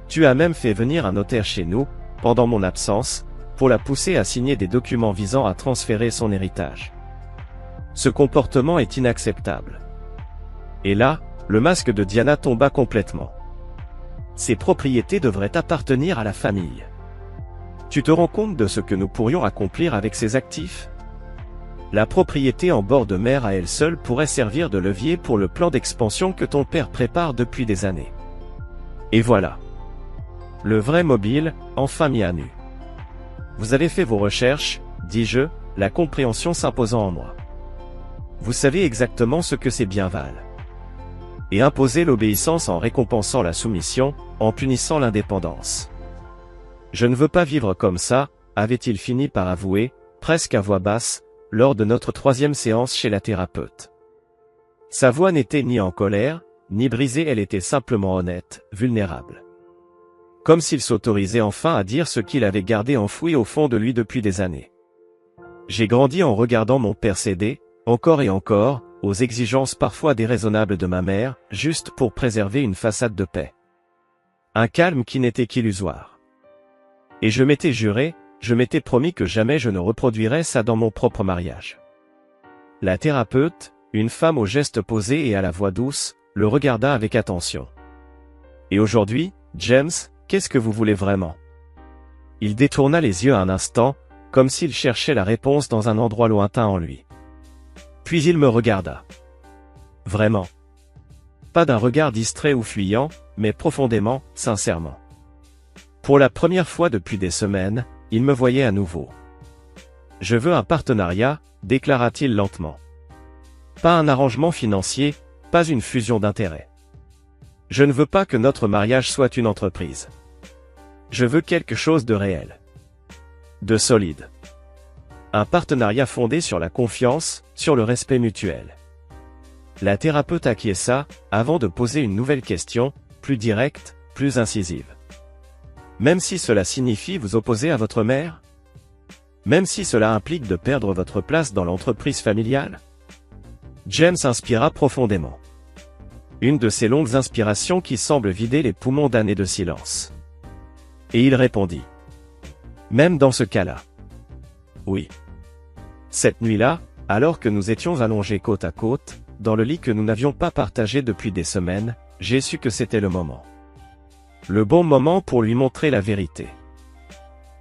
Tu as même fait venir un notaire chez nous, pendant mon absence, pour la pousser à signer des documents visant à transférer son héritage. Ce comportement est inacceptable. » Et là, le masque de Diana tomba complètement. Ces propriétés devraient appartenir à la famille. Tu te rends compte de ce que nous pourrions accomplir avec ces actifs? La propriété en bord de mer à elle seule pourrait servir de levier pour le plan d'expansion que ton père prépare depuis des années. Et voilà. Le vrai mobile, enfin mis à nu. Vous avez fait vos recherches, dis-je, la compréhension s'imposant en moi. Vous savez exactement ce que ces biens valent. Et imposer l'obéissance en récompensant la soumission, en punissant l'indépendance. Je ne veux pas vivre comme ça, avait-il fini par avouer, presque à voix basse, lors de notre 3e séance chez la thérapeute. Sa voix n'était ni en colère, ni brisée, elle était simplement honnête, vulnérable. Comme s'il s'autorisait enfin à dire ce qu'il avait gardé enfoui au fond de lui depuis des années. J'ai grandi en regardant mon père céder, encore et encore, aux exigences parfois déraisonnables de ma mère, juste pour préserver une façade de paix. Un calme qui n'était qu'illusoire. Et je m'étais juré, je m'étais promis que jamais je ne reproduirais ça dans mon propre mariage. La thérapeute, une femme aux gestes posés et à la voix douce, le regarda avec attention. Et aujourd'hui, James, qu'est-ce que vous voulez vraiment? Il détourna les yeux un instant, comme s'il cherchait la réponse dans un endroit lointain en lui. Puis il me regarda. Vraiment. Pas d'un regard distrait ou fuyant, mais profondément, sincèrement. Pour la première fois depuis des semaines, il me voyait à nouveau. Je veux un partenariat, déclara-t-il lentement. Pas un arrangement financier, pas une fusion d'intérêts. Je ne veux pas que notre mariage soit une entreprise. Je veux quelque chose de réel. De solide. Un partenariat fondé sur la confiance, sur le respect mutuel. La thérapeute acquiesça, avant de poser une nouvelle question, plus directe, plus incisive. Même si cela signifie vous opposer à votre mère? Même si cela implique de perdre votre place dans l'entreprise familiale? James inspira profondément. Une de ces longues inspirations qui semblent vider les poumons d'années de silence. Et il répondit. Même dans ce cas-là. Oui. Cette nuit-là, alors que nous étions allongés côte à côte, dans le lit que nous n'avions pas partagé depuis des semaines, j'ai su que c'était le moment. Le bon moment pour lui montrer la vérité.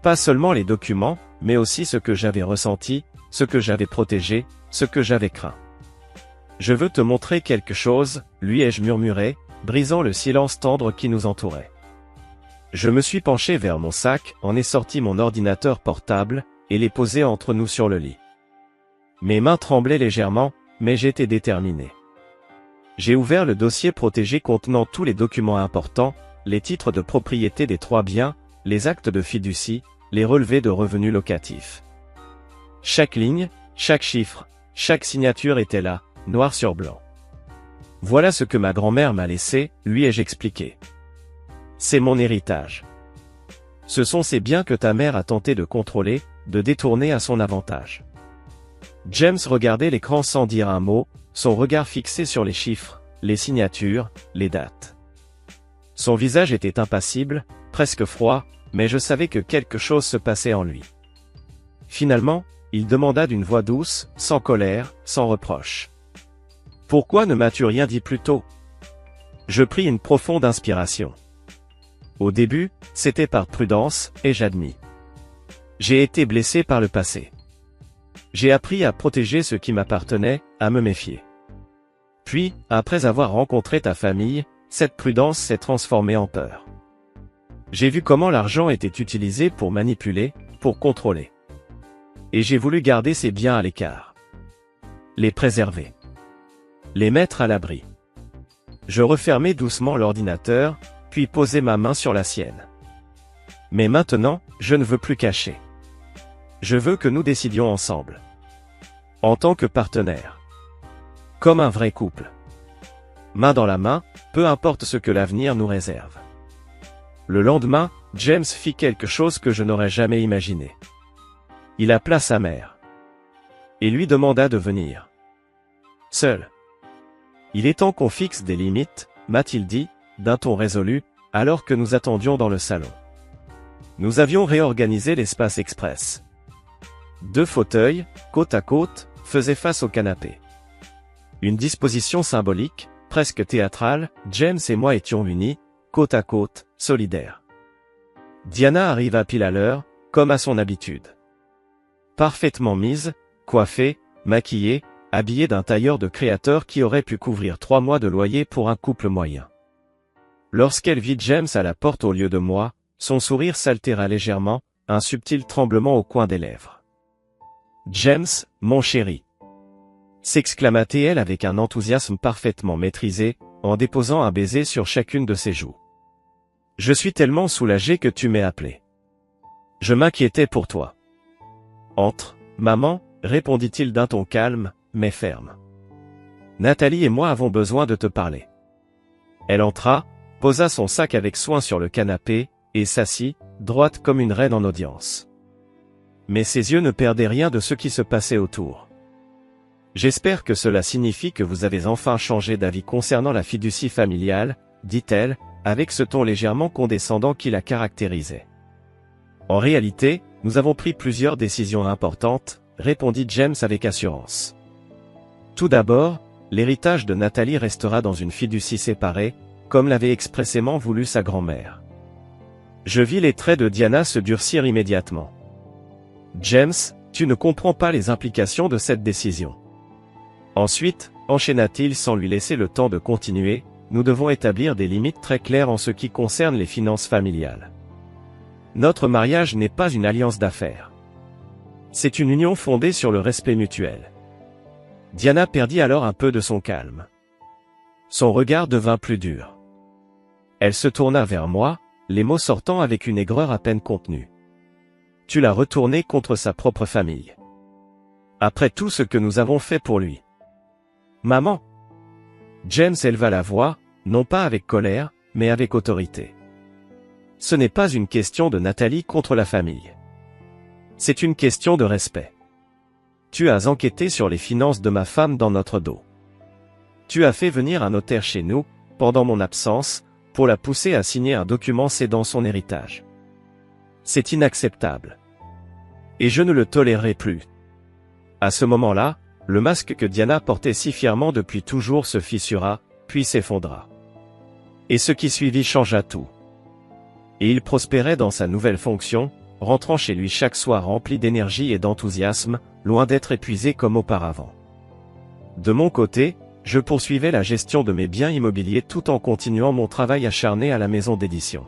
Pas seulement les documents, mais aussi ce que j'avais ressenti, ce que j'avais protégé, ce que j'avais craint. Je veux te montrer quelque chose, lui ai-je murmuré, brisant le silence tendre qui nous entourait. Je me suis penché vers mon sac, en ai sorti mon ordinateur portable, et l'ai posé entre nous sur le lit. Mes mains tremblaient légèrement, mais j'étais déterminé. J'ai ouvert le dossier protégé contenant tous les documents importants, les titres de propriété des 3 biens, les actes de fiducie, les relevés de revenus locatifs. Chaque ligne, chaque chiffre, chaque signature était là, noir sur blanc. Voilà ce que ma grand-mère m'a laissé, lui ai-je expliqué. C'est mon héritage. Ce sont ces biens que ta mère a tenté de contrôler, de détourner à son avantage. James regardait l'écran sans dire un mot, son regard fixé sur les chiffres, les signatures, les dates. Son visage était impassible, presque froid, mais je savais que quelque chose se passait en lui. Finalement, il demanda d'une voix douce, sans colère, sans reproche. « Pourquoi ne m'as-tu rien dit plus tôt ?» Je pris une profonde inspiration. Au début, c'était par prudence, et j'admis. J'ai été blessé par le passé. J'ai appris à protéger ce qui m'appartenait, à me méfier. Puis, après avoir rencontré ta famille, cette prudence s'est transformée en peur. J'ai vu comment l'argent était utilisé pour manipuler, pour contrôler. Et j'ai voulu garder ces biens à l'écart. Les préserver. Les mettre à l'abri. Je refermai doucement l'ordinateur, puis posai ma main sur la sienne. Mais maintenant, je ne veux plus cacher. Je veux que nous décidions ensemble. En tant que partenaires. Comme un vrai couple. Main dans la main, peu importe ce que l'avenir nous réserve. Le lendemain, James fit quelque chose que je n'aurais jamais imaginé. Il appela sa mère. Et lui demanda de venir. Seul. Il est temps qu'on fixe des limites, m'a-t-il dit, d'un ton résolu, alors que nous attendions dans le salon. Nous avions réorganisé l'espace express. 2 fauteuils, côte à côte, faisaient face au canapé. Une disposition symbolique, presque théâtrale, James et moi étions unis, côte à côte, solidaires. Diana arriva pile à l'heure, comme à son habitude. Parfaitement mise, coiffée, maquillée, habillée d'un tailleur de créateur qui aurait pu couvrir 3 mois de loyer pour un couple moyen. Lorsqu'elle vit James à la porte au lieu de moi, son sourire s'altéra légèrement, un subtil tremblement au coin des lèvres. « James, mon chéri !» s'exclama-t-elle avec un enthousiasme parfaitement maîtrisé, en déposant un baiser sur chacune de ses joues. « Je suis tellement soulagé que tu m'aies appelé. Je m'inquiétais pour toi. » « Entre, maman, répondit-il d'un ton calme, mais ferme. Nathalie et moi avons besoin de te parler. Elle entra, posa son sac avec soin sur le canapé, et s'assit, droite comme une reine en audience. Mais ses yeux ne perdaient rien de ce qui se passait autour. J'espère que cela signifie que vous avez enfin changé d'avis concernant la fiducie familiale, dit-elle, avec ce ton légèrement condescendant qui la caractérisait. En réalité, nous avons pris plusieurs décisions importantes, répondit James avec assurance. Tout d'abord, l'héritage de Nathalie restera dans une fiducie séparée, comme l'avait expressément voulu sa grand-mère. Je vis les traits de Diana se durcir immédiatement. James, tu ne comprends pas les implications de cette décision. Ensuite, enchaîna-t-il sans lui laisser le temps de continuer, nous devons établir des limites très claires en ce qui concerne les finances familiales. Notre mariage n'est pas une alliance d'affaires. C'est une union fondée sur le respect mutuel. Diana perdit alors un peu de son calme. Son regard devint plus dur. Elle se tourna vers moi, les mots sortant avec une aigreur à peine contenue. Tu l'as retourné contre sa propre famille. Après tout ce que nous avons fait pour lui. Maman. James éleva la voix, non pas avec colère, mais avec autorité. Ce n'est pas une question de Nathalie contre la famille. C'est une question de respect. Tu as enquêté sur les finances de ma femme dans notre dos. Tu as fait venir un notaire chez nous, pendant mon absence, pour la pousser à signer un document cédant son héritage. C'est inacceptable. Et je ne le tolérerai plus. À ce moment-là, le masque que Diana portait si fièrement depuis toujours se fissura, puis s'effondra. Et ce qui suivit changea tout. Et il prospérait dans sa nouvelle fonction, rentrant chez lui chaque soir rempli d'énergie et d'enthousiasme, loin d'être épuisé comme auparavant. De mon côté, je poursuivais la gestion de mes biens immobiliers tout en continuant mon travail acharné à la maison d'édition.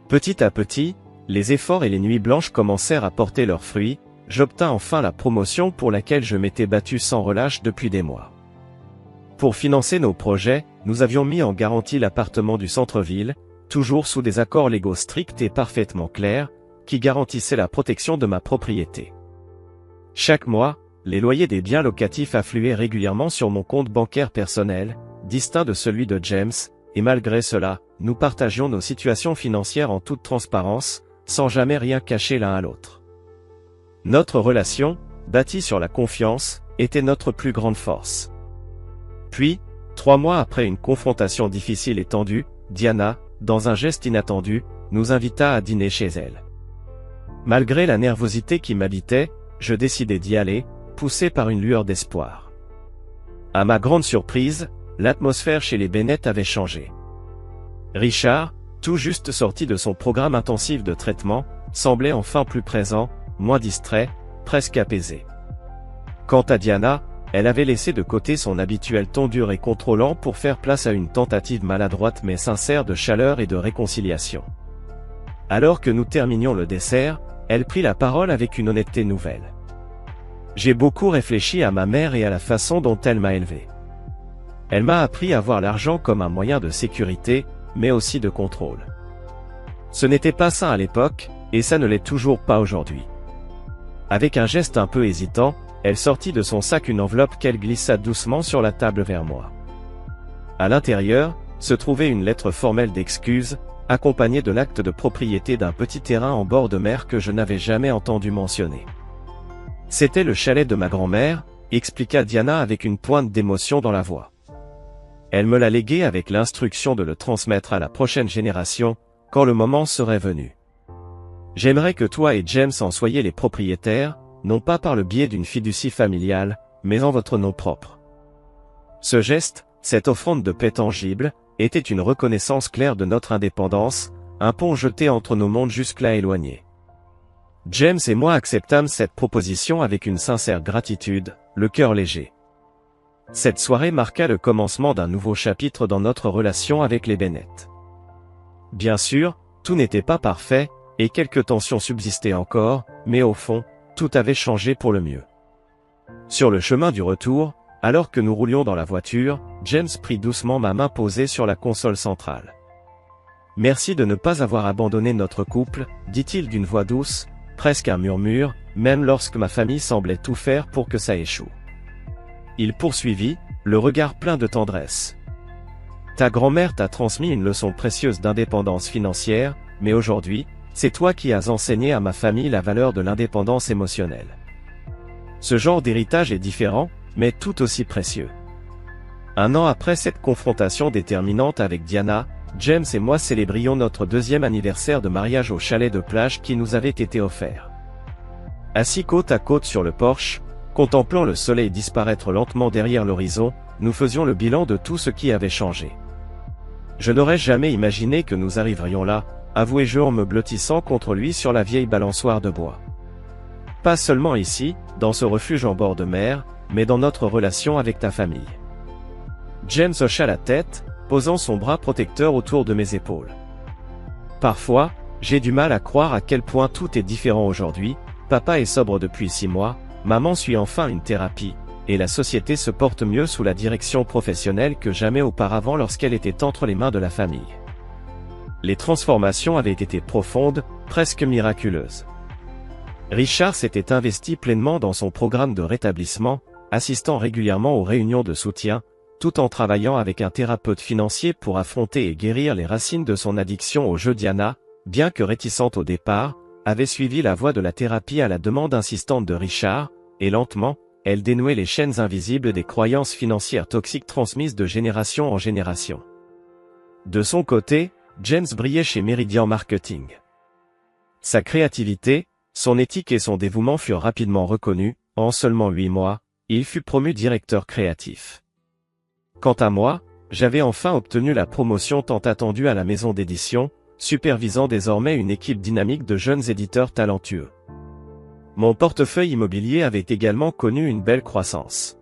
Petit à petit, les efforts et les nuits blanches commencèrent à porter leurs fruits, j'obtins enfin la promotion pour laquelle je m'étais battu sans relâche depuis des mois. Pour financer nos projets, nous avions mis en garantie l'appartement du centre-ville, toujours sous des accords légaux stricts et parfaitement clairs, qui garantissaient la protection de ma propriété. Chaque mois, les loyers des biens locatifs affluaient régulièrement sur mon compte bancaire personnel, distinct de celui de James, et malgré cela, nous partagions nos situations financières en toute transparence, sans jamais rien cacher l'un à l'autre. Notre relation, bâtie sur la confiance, était notre plus grande force. Puis, 3 mois après une confrontation difficile et tendue, Diana, dans un geste inattendu, nous invita à dîner chez elle. Malgré la nervosité qui m'habitait, je décidai d'y aller, poussé par une lueur d'espoir. À ma grande surprise, l'atmosphère chez les Bennett avait changé. Richard, tout juste sorti de son programme intensif de traitement, semblait enfin plus présent, moins distrait, presque apaisé. Quant à Diana, elle avait laissé de côté son habituel ton dur et contrôlant pour faire place à une tentative maladroite mais sincère de chaleur et de réconciliation. Alors que nous terminions le dessert, elle prit la parole avec une honnêteté nouvelle. J'ai beaucoup réfléchi à ma mère et à la façon dont elle m'a élevé. Elle m'a appris à voir l'argent comme un moyen de sécurité, mais aussi de contrôle. Ce n'était pas sain à l'époque, et ça ne l'est toujours pas aujourd'hui. Avec un geste un peu hésitant, elle sortit de son sac une enveloppe qu'elle glissa doucement sur la table vers moi. À l'intérieur, se trouvait une lettre formelle d'excuse, accompagnée de l'acte de propriété d'un petit terrain en bord de mer que je n'avais jamais entendu mentionner. C'était le chalet de ma grand-mère, expliqua Diana avec une pointe d'émotion dans la voix. Elle me l'a légué avec l'instruction de le transmettre à la prochaine génération, quand le moment serait venu. J'aimerais que toi et James en soyez les propriétaires, non pas par le biais d'une fiducie familiale, mais en votre nom propre. Ce geste, cette offrande de paix tangible, était une reconnaissance claire de notre indépendance, un pont jeté entre nos mondes jusque-là éloignés. James et moi acceptâmes cette proposition avec une sincère gratitude, le cœur léger. Cette soirée marqua le commencement d'un nouveau chapitre dans notre relation avec les Bennett. Bien sûr, tout n'était pas parfait, et quelques tensions subsistaient encore, mais au fond, tout avait changé pour le mieux. Sur le chemin du retour, alors que nous roulions dans la voiture, James prit doucement ma main posée sur la console centrale. « Merci de ne pas avoir abandonné notre couple, dit-il d'une voix douce, presque un murmure, même lorsque ma famille semblait tout faire pour que ça échoue. Il poursuivit, le regard plein de tendresse. Ta grand-mère t'a transmis une leçon précieuse d'indépendance financière, mais aujourd'hui, c'est toi qui as enseigné à ma famille la valeur de l'indépendance émotionnelle. Ce genre d'héritage est différent, mais tout aussi précieux. Un an après cette confrontation déterminante avec Diana, James et moi célébrions notre 2e anniversaire de mariage au chalet de plage qui nous avait été offert. Assis côte à côte sur le porche, contemplant le soleil disparaître lentement derrière l'horizon, nous faisions le bilan de tout ce qui avait changé. Je n'aurais jamais imaginé que nous arriverions là, avouai-je en me blottissant contre lui sur la vieille balançoire de bois. Pas seulement ici, dans ce refuge en bord de mer, mais dans notre relation avec ta famille. James hocha la tête, posant son bras protecteur autour de mes épaules. Parfois, j'ai du mal à croire à quel point tout est différent aujourd'hui, papa est sobre depuis 6 mois, maman suit enfin une thérapie, et la société se porte mieux sous la direction professionnelle que jamais auparavant lorsqu'elle était entre les mains de la famille. Les transformations avaient été profondes, presque miraculeuses. Richard s'était investi pleinement dans son programme de rétablissement, assistant régulièrement aux réunions de soutien, tout en travaillant avec un thérapeute financier pour affronter et guérir les racines de son addiction au jeu. Diana, bien que réticente au départ, avait suivi la voie de la thérapie à la demande insistante de Richard, et lentement, elle dénouait les chaînes invisibles des croyances financières toxiques transmises de génération en génération. De son côté, James brillait chez Meridian Marketing. Sa créativité, son éthique et son dévouement furent rapidement reconnus. En seulement 8 mois, il fut promu directeur créatif. Quant à moi, j'avais enfin obtenu la promotion tant attendue à la maison d'édition, supervisant désormais une équipe dynamique de jeunes éditeurs talentueux. Mon portefeuille immobilier avait également connu une belle croissance.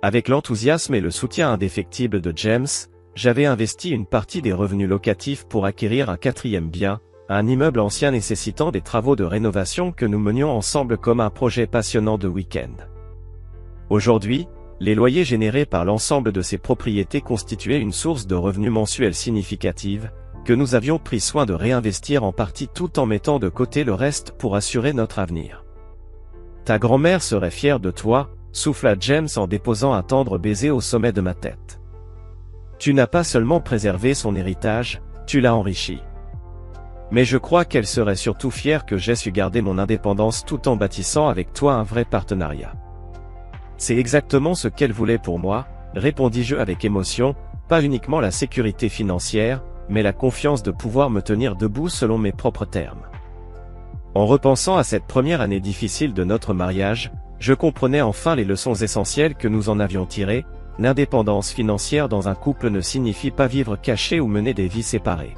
Avec l'enthousiasme et le soutien indéfectible de James, j'avais investi une partie des revenus locatifs pour acquérir un 4e bien, un immeuble ancien nécessitant des travaux de rénovation que nous menions ensemble comme un projet passionnant de week-end. Aujourd'hui, les loyers générés par l'ensemble de ces propriétés constituaient une source de revenus mensuels significative, que nous avions pris soin de réinvestir en partie tout en mettant de côté le reste pour assurer notre avenir. Ta grand-mère serait fière de toi, souffla James en déposant un tendre baiser au sommet de ma tête. Tu n'as pas seulement préservé son héritage, tu l'as enrichi. Mais je crois qu'elle serait surtout fière que j'aie su garder mon indépendance tout en bâtissant avec toi un vrai partenariat. C'est exactement ce qu'elle voulait pour moi, répondis-je avec émotion, pas uniquement la sécurité financière, mais la confiance de pouvoir me tenir debout selon mes propres termes. En repensant à cette première année difficile de notre mariage, je comprenais enfin les leçons essentielles que nous en avions tirées. L'indépendance financière dans un couple ne signifie pas vivre caché ou mener des vies séparées.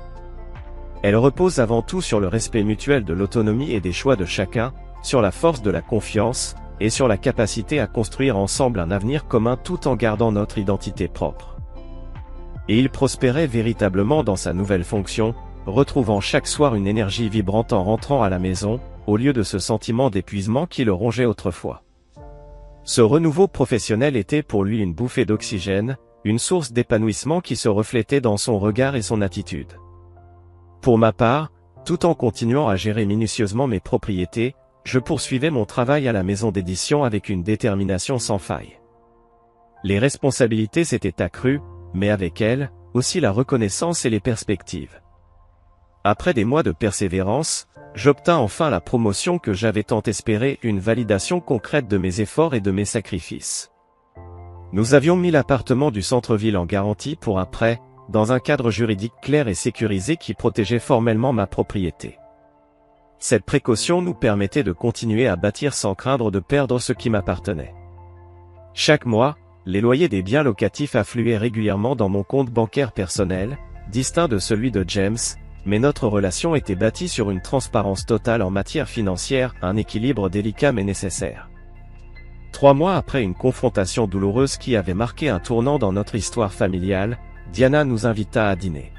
Elle repose avant tout sur le respect mutuel de l'autonomie et des choix de chacun, sur la force de la confiance, et sur la capacité à construire ensemble un avenir commun tout en gardant notre identité propre. Et il prospérait véritablement dans sa nouvelle fonction, retrouvant chaque soir une énergie vibrante en rentrant à la maison, au lieu de ce sentiment d'épuisement qui le rongeait autrefois. Ce renouveau professionnel était pour lui une bouffée d'oxygène, une source d'épanouissement qui se reflétait dans son regard et son attitude. Pour ma part, tout en continuant à gérer minutieusement mes propriétés, je poursuivais mon travail à la maison d'édition avec une détermination sans faille. Les responsabilités s'étaient accrues, mais avec elles, aussi la reconnaissance et les perspectives. Après des mois de persévérance, j'obtins enfin la promotion que j'avais tant espérée, une validation concrète de mes efforts et de mes sacrifices. Nous avions mis l'appartement du centre-ville en garantie pour un prêt, dans un cadre juridique clair et sécurisé qui protégeait formellement ma propriété. Cette précaution nous permettait de continuer à bâtir sans craindre de perdre ce qui m'appartenait. Chaque mois, les loyers des biens locatifs affluaient régulièrement dans mon compte bancaire personnel, distinct de celui de James, mais notre relation était bâtie sur une transparence totale en matière financière, un équilibre délicat mais nécessaire. 3 mois après une confrontation douloureuse qui avait marqué un tournant dans notre histoire familiale, Diana nous invita à dîner.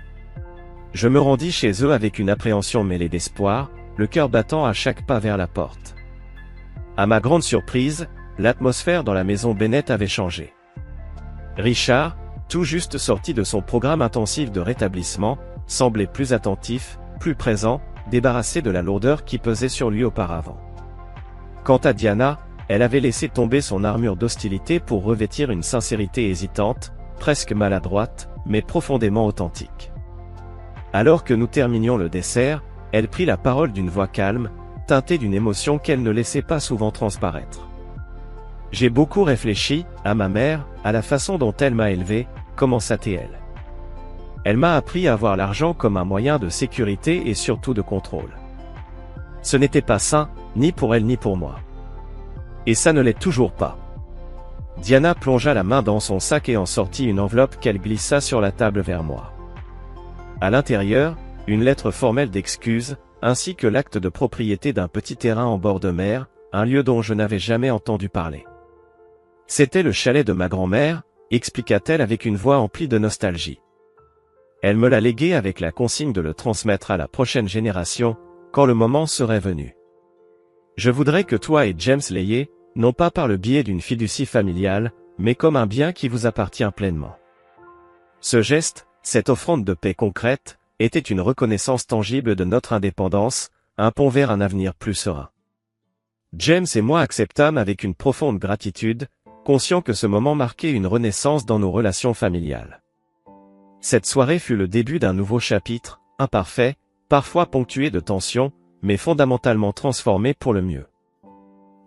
Je me rendis chez eux avec une appréhension mêlée d'espoir, le cœur battant à chaque pas vers la porte. À ma grande surprise, l'atmosphère dans la maison Bennett avait changé. Richard, tout juste sorti de son programme intensif de rétablissement, semblait plus attentif, plus présent, débarrassé de la lourdeur qui pesait sur lui auparavant. Quant à Diana, elle avait laissé tomber son armure d'hostilité pour revêtir une sincérité hésitante, presque maladroite, mais profondément authentique. Alors que nous terminions le dessert, elle prit la parole d'une voix calme, teintée d'une émotion qu'elle ne laissait pas souvent transparaître. J'ai beaucoup réfléchi, à ma mère, à la façon dont elle m'a élevé, commença-t-elle. Elle m'a appris à voir l'argent comme un moyen de sécurité et surtout de contrôle. Ce n'était pas sain, ni pour elle ni pour moi. Et ça ne l'est toujours pas. Diana plongea la main dans son sac et en sortit une enveloppe qu'elle glissa sur la table vers moi. À l'intérieur, une lettre formelle d'excuse, ainsi que l'acte de propriété d'un petit terrain en bord de mer, un lieu dont je n'avais jamais entendu parler. C'était le chalet de ma grand-mère, expliqua-t-elle avec une voix emplie de nostalgie. Elle me l'a légué avec la consigne de le transmettre à la prochaine génération, quand le moment serait venu. Je voudrais que toi et James l'ayez, non pas par le biais d'une fiducie familiale, mais comme un bien qui vous appartient pleinement. Ce geste, cette offrande de paix concrète, était une reconnaissance tangible de notre indépendance, un pont vers un avenir plus serein. James et moi acceptâmes avec une profonde gratitude, conscients que ce moment marquait une renaissance dans nos relations familiales. Cette soirée fut le début d'un nouveau chapitre, imparfait, parfois ponctué de tensions, mais fondamentalement transformé pour le mieux.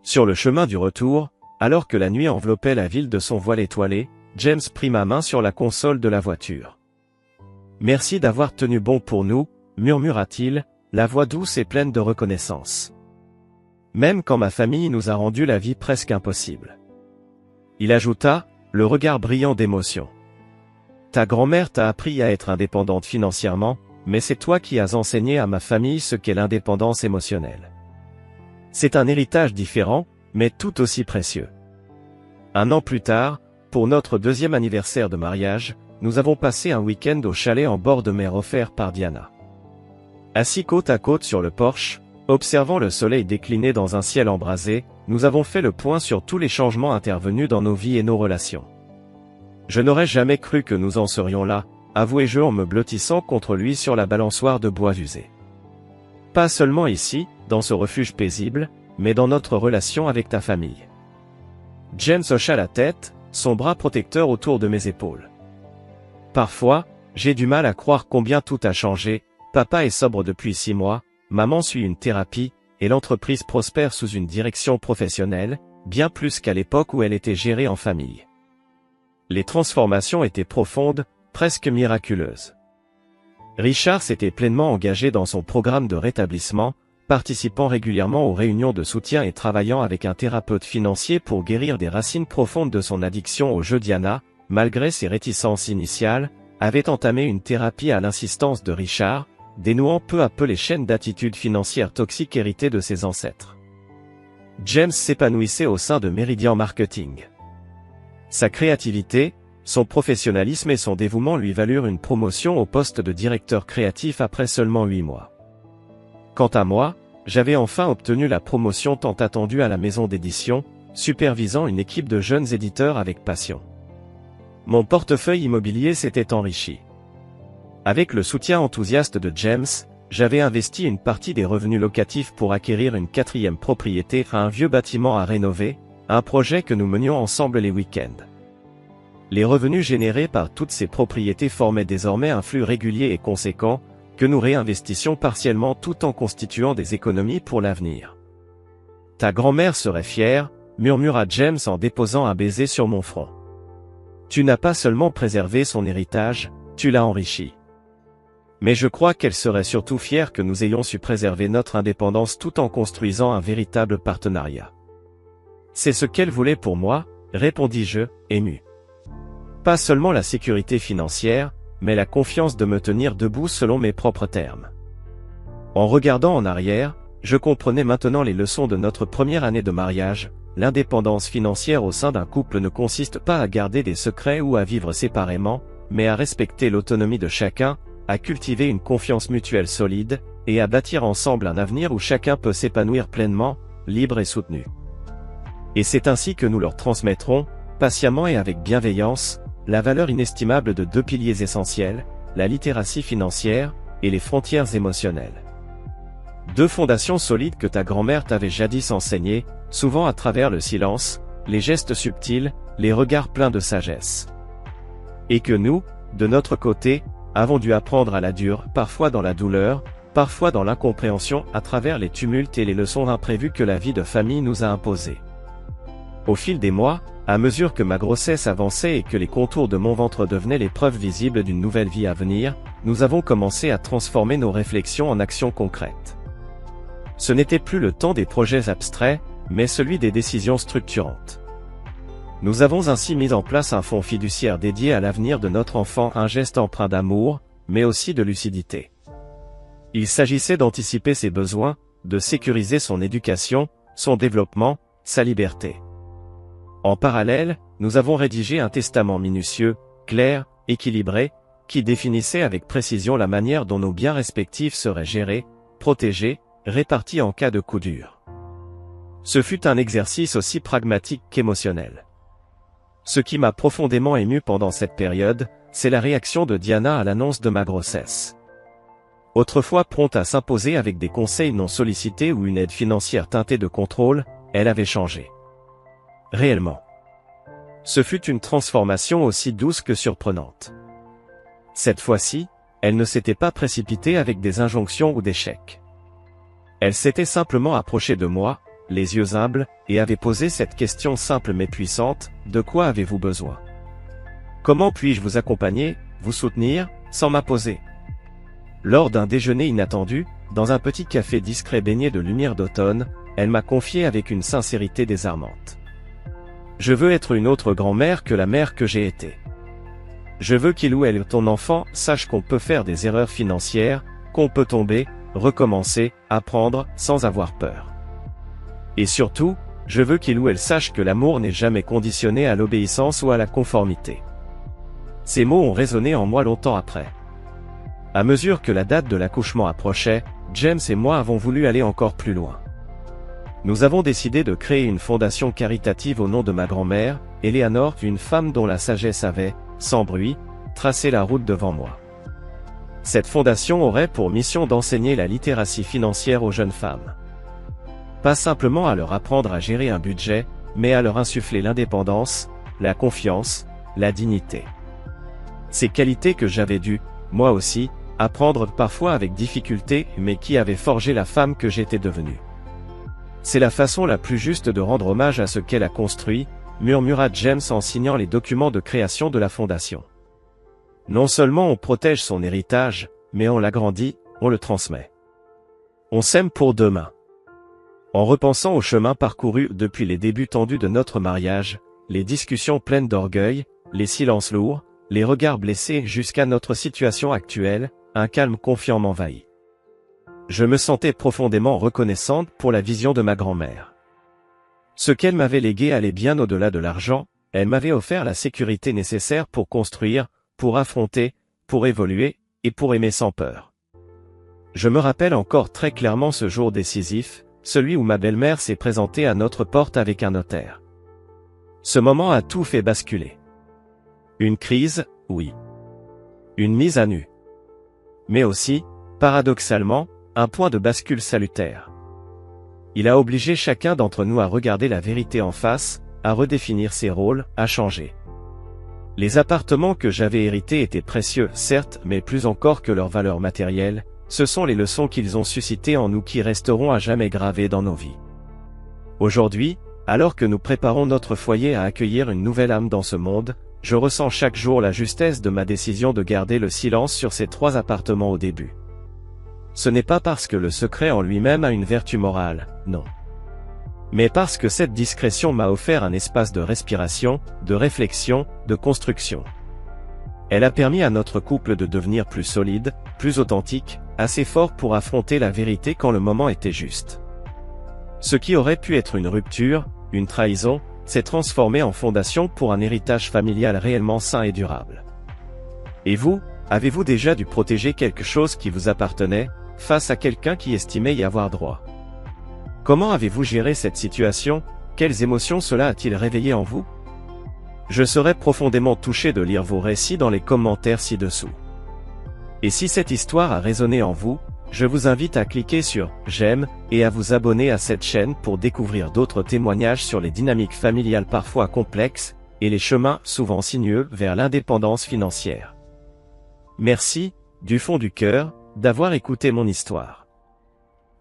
Sur le chemin du retour, alors que la nuit enveloppait la ville de son voile étoilé, James prit ma main sur la console de la voiture. « Merci d'avoir tenu bon pour nous », murmura-t-il, la voix douce et pleine de reconnaissance. « Même quand ma famille nous a rendu la vie presque impossible. » Il ajouta, le regard brillant d'émotion. « Ta grand-mère t'a appris à être indépendante financièrement, mais c'est toi qui as enseigné à ma famille ce qu'est l'indépendance émotionnelle. C'est un héritage différent, mais tout aussi précieux. » Un an plus tard, pour notre 2e anniversaire de mariage, nous avons passé un week-end au chalet en bord de mer offert par Diana. Assis côte à côte sur le porche, observant le soleil décliner dans un ciel embrasé, nous avons fait le point sur tous les changements intervenus dans nos vies et nos relations. Je n'aurais jamais cru que nous en serions là, avouai-je en me blottissant contre lui sur la balançoire de bois usé. Pas seulement ici, dans ce refuge paisible, mais dans notre relation avec ta famille. James hocha la tête, son bras protecteur autour de mes épaules. Parfois, j'ai du mal à croire combien tout a changé, papa est sobre depuis 6 mois, maman suit une thérapie, et l'entreprise prospère sous une direction professionnelle, bien plus qu'à l'époque où elle était gérée en famille. Les transformations étaient profondes, presque miraculeuses. Richard s'était pleinement engagé dans son programme de rétablissement, participant régulièrement aux réunions de soutien et travaillant avec un thérapeute financier pour guérir des racines profondes de son addiction au jeu Diana, malgré ses réticences initiales, avait entamé une thérapie à l'insistance de Richard, dénouant peu à peu les chaînes d'attitudes financières toxiques héritées de ses ancêtres. James s'épanouissait au sein de Meridian Marketing. Sa créativité, son professionnalisme et son dévouement lui valurent une promotion au poste de directeur créatif après seulement 8 mois. Quant à moi, j'avais enfin obtenu la promotion tant attendue à la maison d'édition, supervisant une équipe de jeunes éditeurs avec passion. Mon portefeuille immobilier s'était enrichi. Avec le soutien enthousiaste de James, j'avais investi une partie des revenus locatifs pour acquérir une 4e propriété à un vieux bâtiment à rénover, un projet que nous menions ensemble les week-ends. Les revenus générés par toutes ces propriétés formaient désormais un flux régulier et conséquent, que nous réinvestissions partiellement tout en constituant des économies pour l'avenir. « Ta grand-mère serait fière », murmura James en déposant un baiser sur mon front. « Tu n'as pas seulement préservé son héritage, tu l'as enrichi. Mais je crois qu'elle serait surtout fière que nous ayons su préserver notre indépendance tout en construisant un véritable partenariat. » C'est ce qu'elle voulait pour moi, répondis-je, ému. Pas seulement la sécurité financière, mais la confiance de me tenir debout selon mes propres termes. En regardant en arrière, je comprenais maintenant les leçons de notre première année de mariage. L'indépendance financière au sein d'un couple ne consiste pas à garder des secrets ou à vivre séparément, mais à respecter l'autonomie de chacun, à cultiver une confiance mutuelle solide, et à bâtir ensemble un avenir où chacun peut s'épanouir pleinement, libre et soutenu. Et c'est ainsi que nous leur transmettrons, patiemment et avec bienveillance, la valeur inestimable de 2 piliers essentiels, la littératie financière, et les frontières émotionnelles. Deux fondations solides que ta grand-mère t'avait jadis enseignées, souvent à travers le silence, les gestes subtils, les regards pleins de sagesse. Et que nous, de notre côté, avons dû apprendre à la dure, parfois dans la douleur, parfois dans l'incompréhension, à travers les tumultes et les leçons imprévues que la vie de famille nous a imposées. Au fil des mois, à mesure que ma grossesse avançait et que les contours de mon ventre devenaient les preuves visibles d'une nouvelle vie à venir, nous avons commencé à transformer nos réflexions en actions concrètes. Ce n'était plus le temps des projets abstraits, mais celui des décisions structurantes. Nous avons ainsi mis en place un fonds fiduciaire dédié à l'avenir de notre enfant, un geste empreint d'amour, mais aussi de lucidité. Il s'agissait d'anticiper ses besoins, de sécuriser son éducation, son développement, sa liberté. En parallèle, nous avons rédigé un testament minutieux, clair, équilibré, qui définissait avec précision la manière dont nos biens respectifs seraient gérés, protégés, répartis en cas de coup dur. Ce fut un exercice aussi pragmatique qu'émotionnel. Ce qui m'a profondément ému pendant cette période, c'est la réaction de Diana à l'annonce de ma grossesse. Autrefois prompte à s'imposer avec des conseils non sollicités ou une aide financière teintée de contrôle, elle avait changé. Réellement. Ce fut une transformation aussi douce que surprenante. Cette fois-ci, elle ne s'était pas précipitée avec des injonctions ou des chèques. Elle s'était simplement approchée de moi, les yeux humbles, et avait posé cette question simple mais puissante, de quoi avez-vous besoin? Comment puis-je vous accompagner, vous soutenir, sans m'imposer? Lors d'un déjeuner inattendu, dans un petit café discret baigné de lumière d'automne, elle m'a confié avec une sincérité désarmante. Je veux être une autre grand-mère que la mère que j'ai été. Je veux qu'il ou elle, ton enfant, sache qu'on peut faire des erreurs financières, qu'on peut tomber, recommencer, apprendre, sans avoir peur. Et surtout, je veux qu'il ou elle sache que l'amour n'est jamais conditionné à l'obéissance ou à la conformité. Ces mots ont résonné en moi longtemps après. À mesure que la date de l'accouchement approchait, James et moi avons voulu aller encore plus loin. Nous avons décidé de créer une fondation caritative au nom de ma grand-mère, Eleanor, une femme dont la sagesse avait, sans bruit, tracé la route devant moi. Cette fondation aurait pour mission d'enseigner la littératie financière aux jeunes femmes. Pas simplement à leur apprendre à gérer un budget, mais à leur insuffler l'indépendance, la confiance, la dignité. Ces qualités que j'avais dû, moi aussi, apprendre parfois avec difficulté, mais qui avaient forgé la femme que j'étais devenue. C'est la façon la plus juste de rendre hommage à ce qu'elle a construit, murmura James en signant les documents de création de la fondation. Non seulement on protège son héritage, mais on l'agrandit, on le transmet. On sème pour demain. En repensant au chemin parcouru depuis les débuts tendus de notre mariage, les discussions pleines d'orgueil, les silences lourds, les regards blessés jusqu'à notre situation actuelle, un calme confiant m'envahit. Je me sentais profondément reconnaissante pour la vision de ma grand-mère. Ce qu'elle m'avait légué allait bien au-delà de l'argent, elle m'avait offert la sécurité nécessaire pour construire, pour affronter, pour évoluer, et pour aimer sans peur. Je me rappelle encore très clairement ce jour décisif, celui où ma belle-mère s'est présentée à notre porte avec un notaire. Ce moment a tout fait basculer. Une crise, oui. Une mise à nu. Mais aussi, paradoxalement, un point de bascule salutaire. Il a obligé chacun d'entre nous à regarder la vérité en face, à redéfinir ses rôles, à changer. Les appartements que j'avais hérités étaient précieux, certes, mais plus encore que leur valeur matérielle, ce sont les leçons qu'ils ont suscitées en nous qui resteront à jamais gravées dans nos vies. Aujourd'hui, alors que nous préparons notre foyer à accueillir une nouvelle âme dans ce monde, je ressens chaque jour la justesse de ma décision de garder le silence sur ces 3 appartements au début. Ce n'est pas parce que le secret en lui-même a une vertu morale, non. Mais parce que cette discrétion m'a offert un espace de respiration, de réflexion, de construction. Elle a permis à notre couple de devenir plus solide, plus authentique, assez fort pour affronter la vérité quand le moment était juste. Ce qui aurait pu être une rupture, une trahison, s'est transformé en fondation pour un héritage familial réellement sain et durable. Et vous, avez-vous déjà dû protéger quelque chose qui vous appartenait, face à quelqu'un qui estimait y avoir droit? Comment avez-vous géré cette situation? Quelles émotions cela a-t-il réveillé en vous? Je serais profondément touché de lire vos récits dans les commentaires ci-dessous. Et si cette histoire a résonné en vous, Je vous invite à cliquer sur « J'aime » et à vous abonner à cette chaîne pour découvrir d'autres témoignages sur les dynamiques familiales parfois complexes, et les chemins souvent sinueux vers l'indépendance financière. Merci, du fond du cœur, d'avoir écouté mon histoire.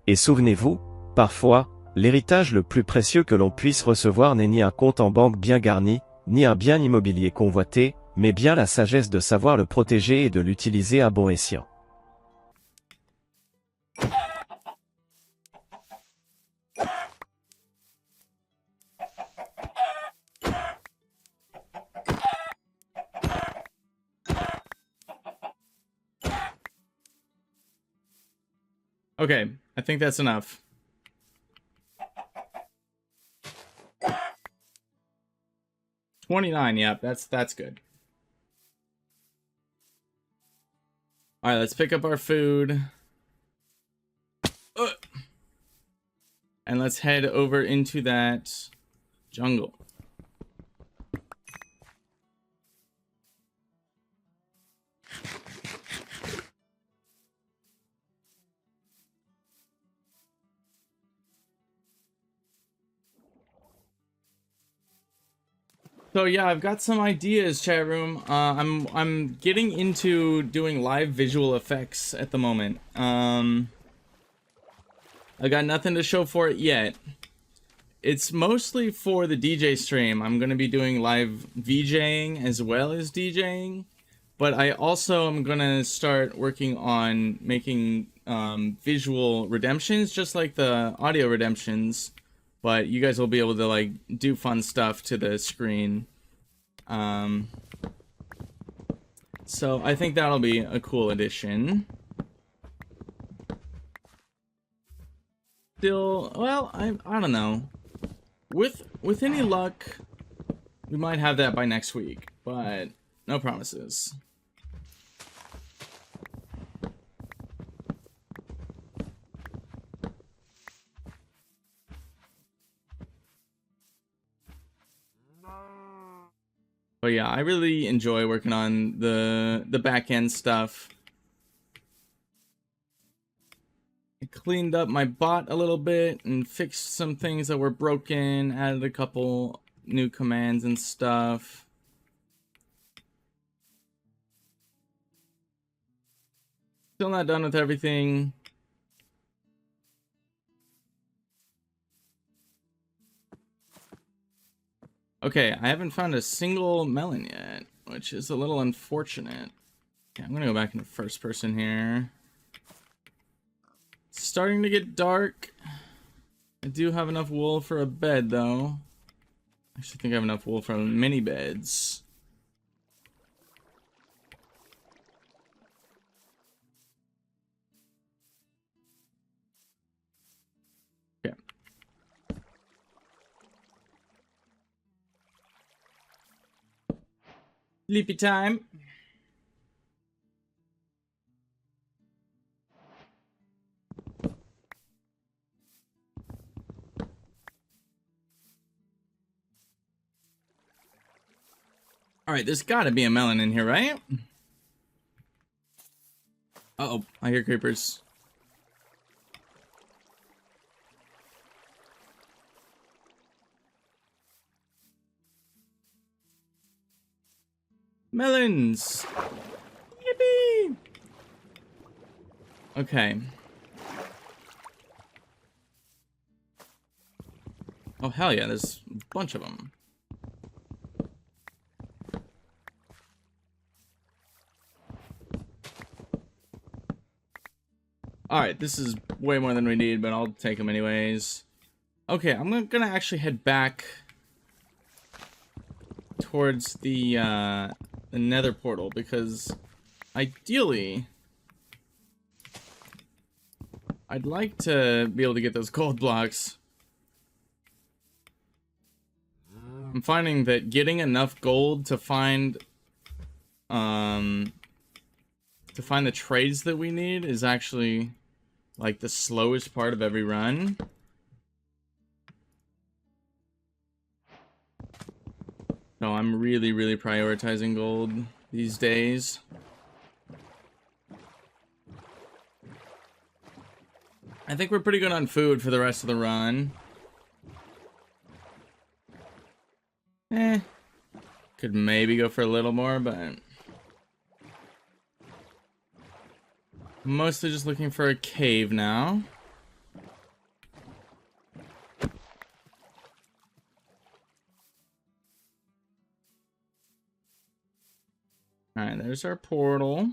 Et souvenez-vous, parfois, l'héritage le plus précieux que l'on puisse recevoir n'est ni un compte en banque bien garni, ni un bien immobilier convoité, mais bien la sagesse de savoir le protéger et de l'utiliser à bon escient. Okay, I think that's enough. $29, yep, that's good. Alright, let's pick up our food. And let's head over into that jungle. So yeah, I've got some ideas, chat room. I'm getting into doing live visual effects at the moment. I got nothing to show for it yet. It's mostly for the DJ stream. I'm gonna be doing live VJing as well as DJing, but I also am gonna start working on making visual redemptions, just like the audio redemptions. But you guys will be able to like do fun stuff to the screen. So I think that'll be a cool addition. Still, well, I don't know. With any luck, we might have that by next week, but no promises. But yeah, I really enjoy working on the back end stuff. I cleaned up my bot a little bit and fixed some things that were broken, added a couple new commands and stuff. Still not done with everything. Okay, I haven't found a single melon yet, which is a little unfortunate. Okay, I'm gonna go back into first person here. It's starting to get dark. I do have enough wool for a bed, though. I actually think I have enough wool for mini beds. Okay. Sleepy time. Alright, there's gotta be a melon in here, right? Uh-oh, I hear creepers. Melons! Yippee! Okay. Oh, hell yeah, there's a bunch of them. Alright, this is way more than we need, but I'll take them anyways. Okay, I'm gonna actually head back towards the nether portal, because ideally I'd like to be able to get those gold blocks. I'm finding that getting enough gold to find the trades that we need is actually like the slowest part of every run. So I'm really prioritizing gold these days. I think we're pretty good on food for the rest of the run. Could maybe go for a little more, but mostly just looking for a cave now. Alright, there's our portal.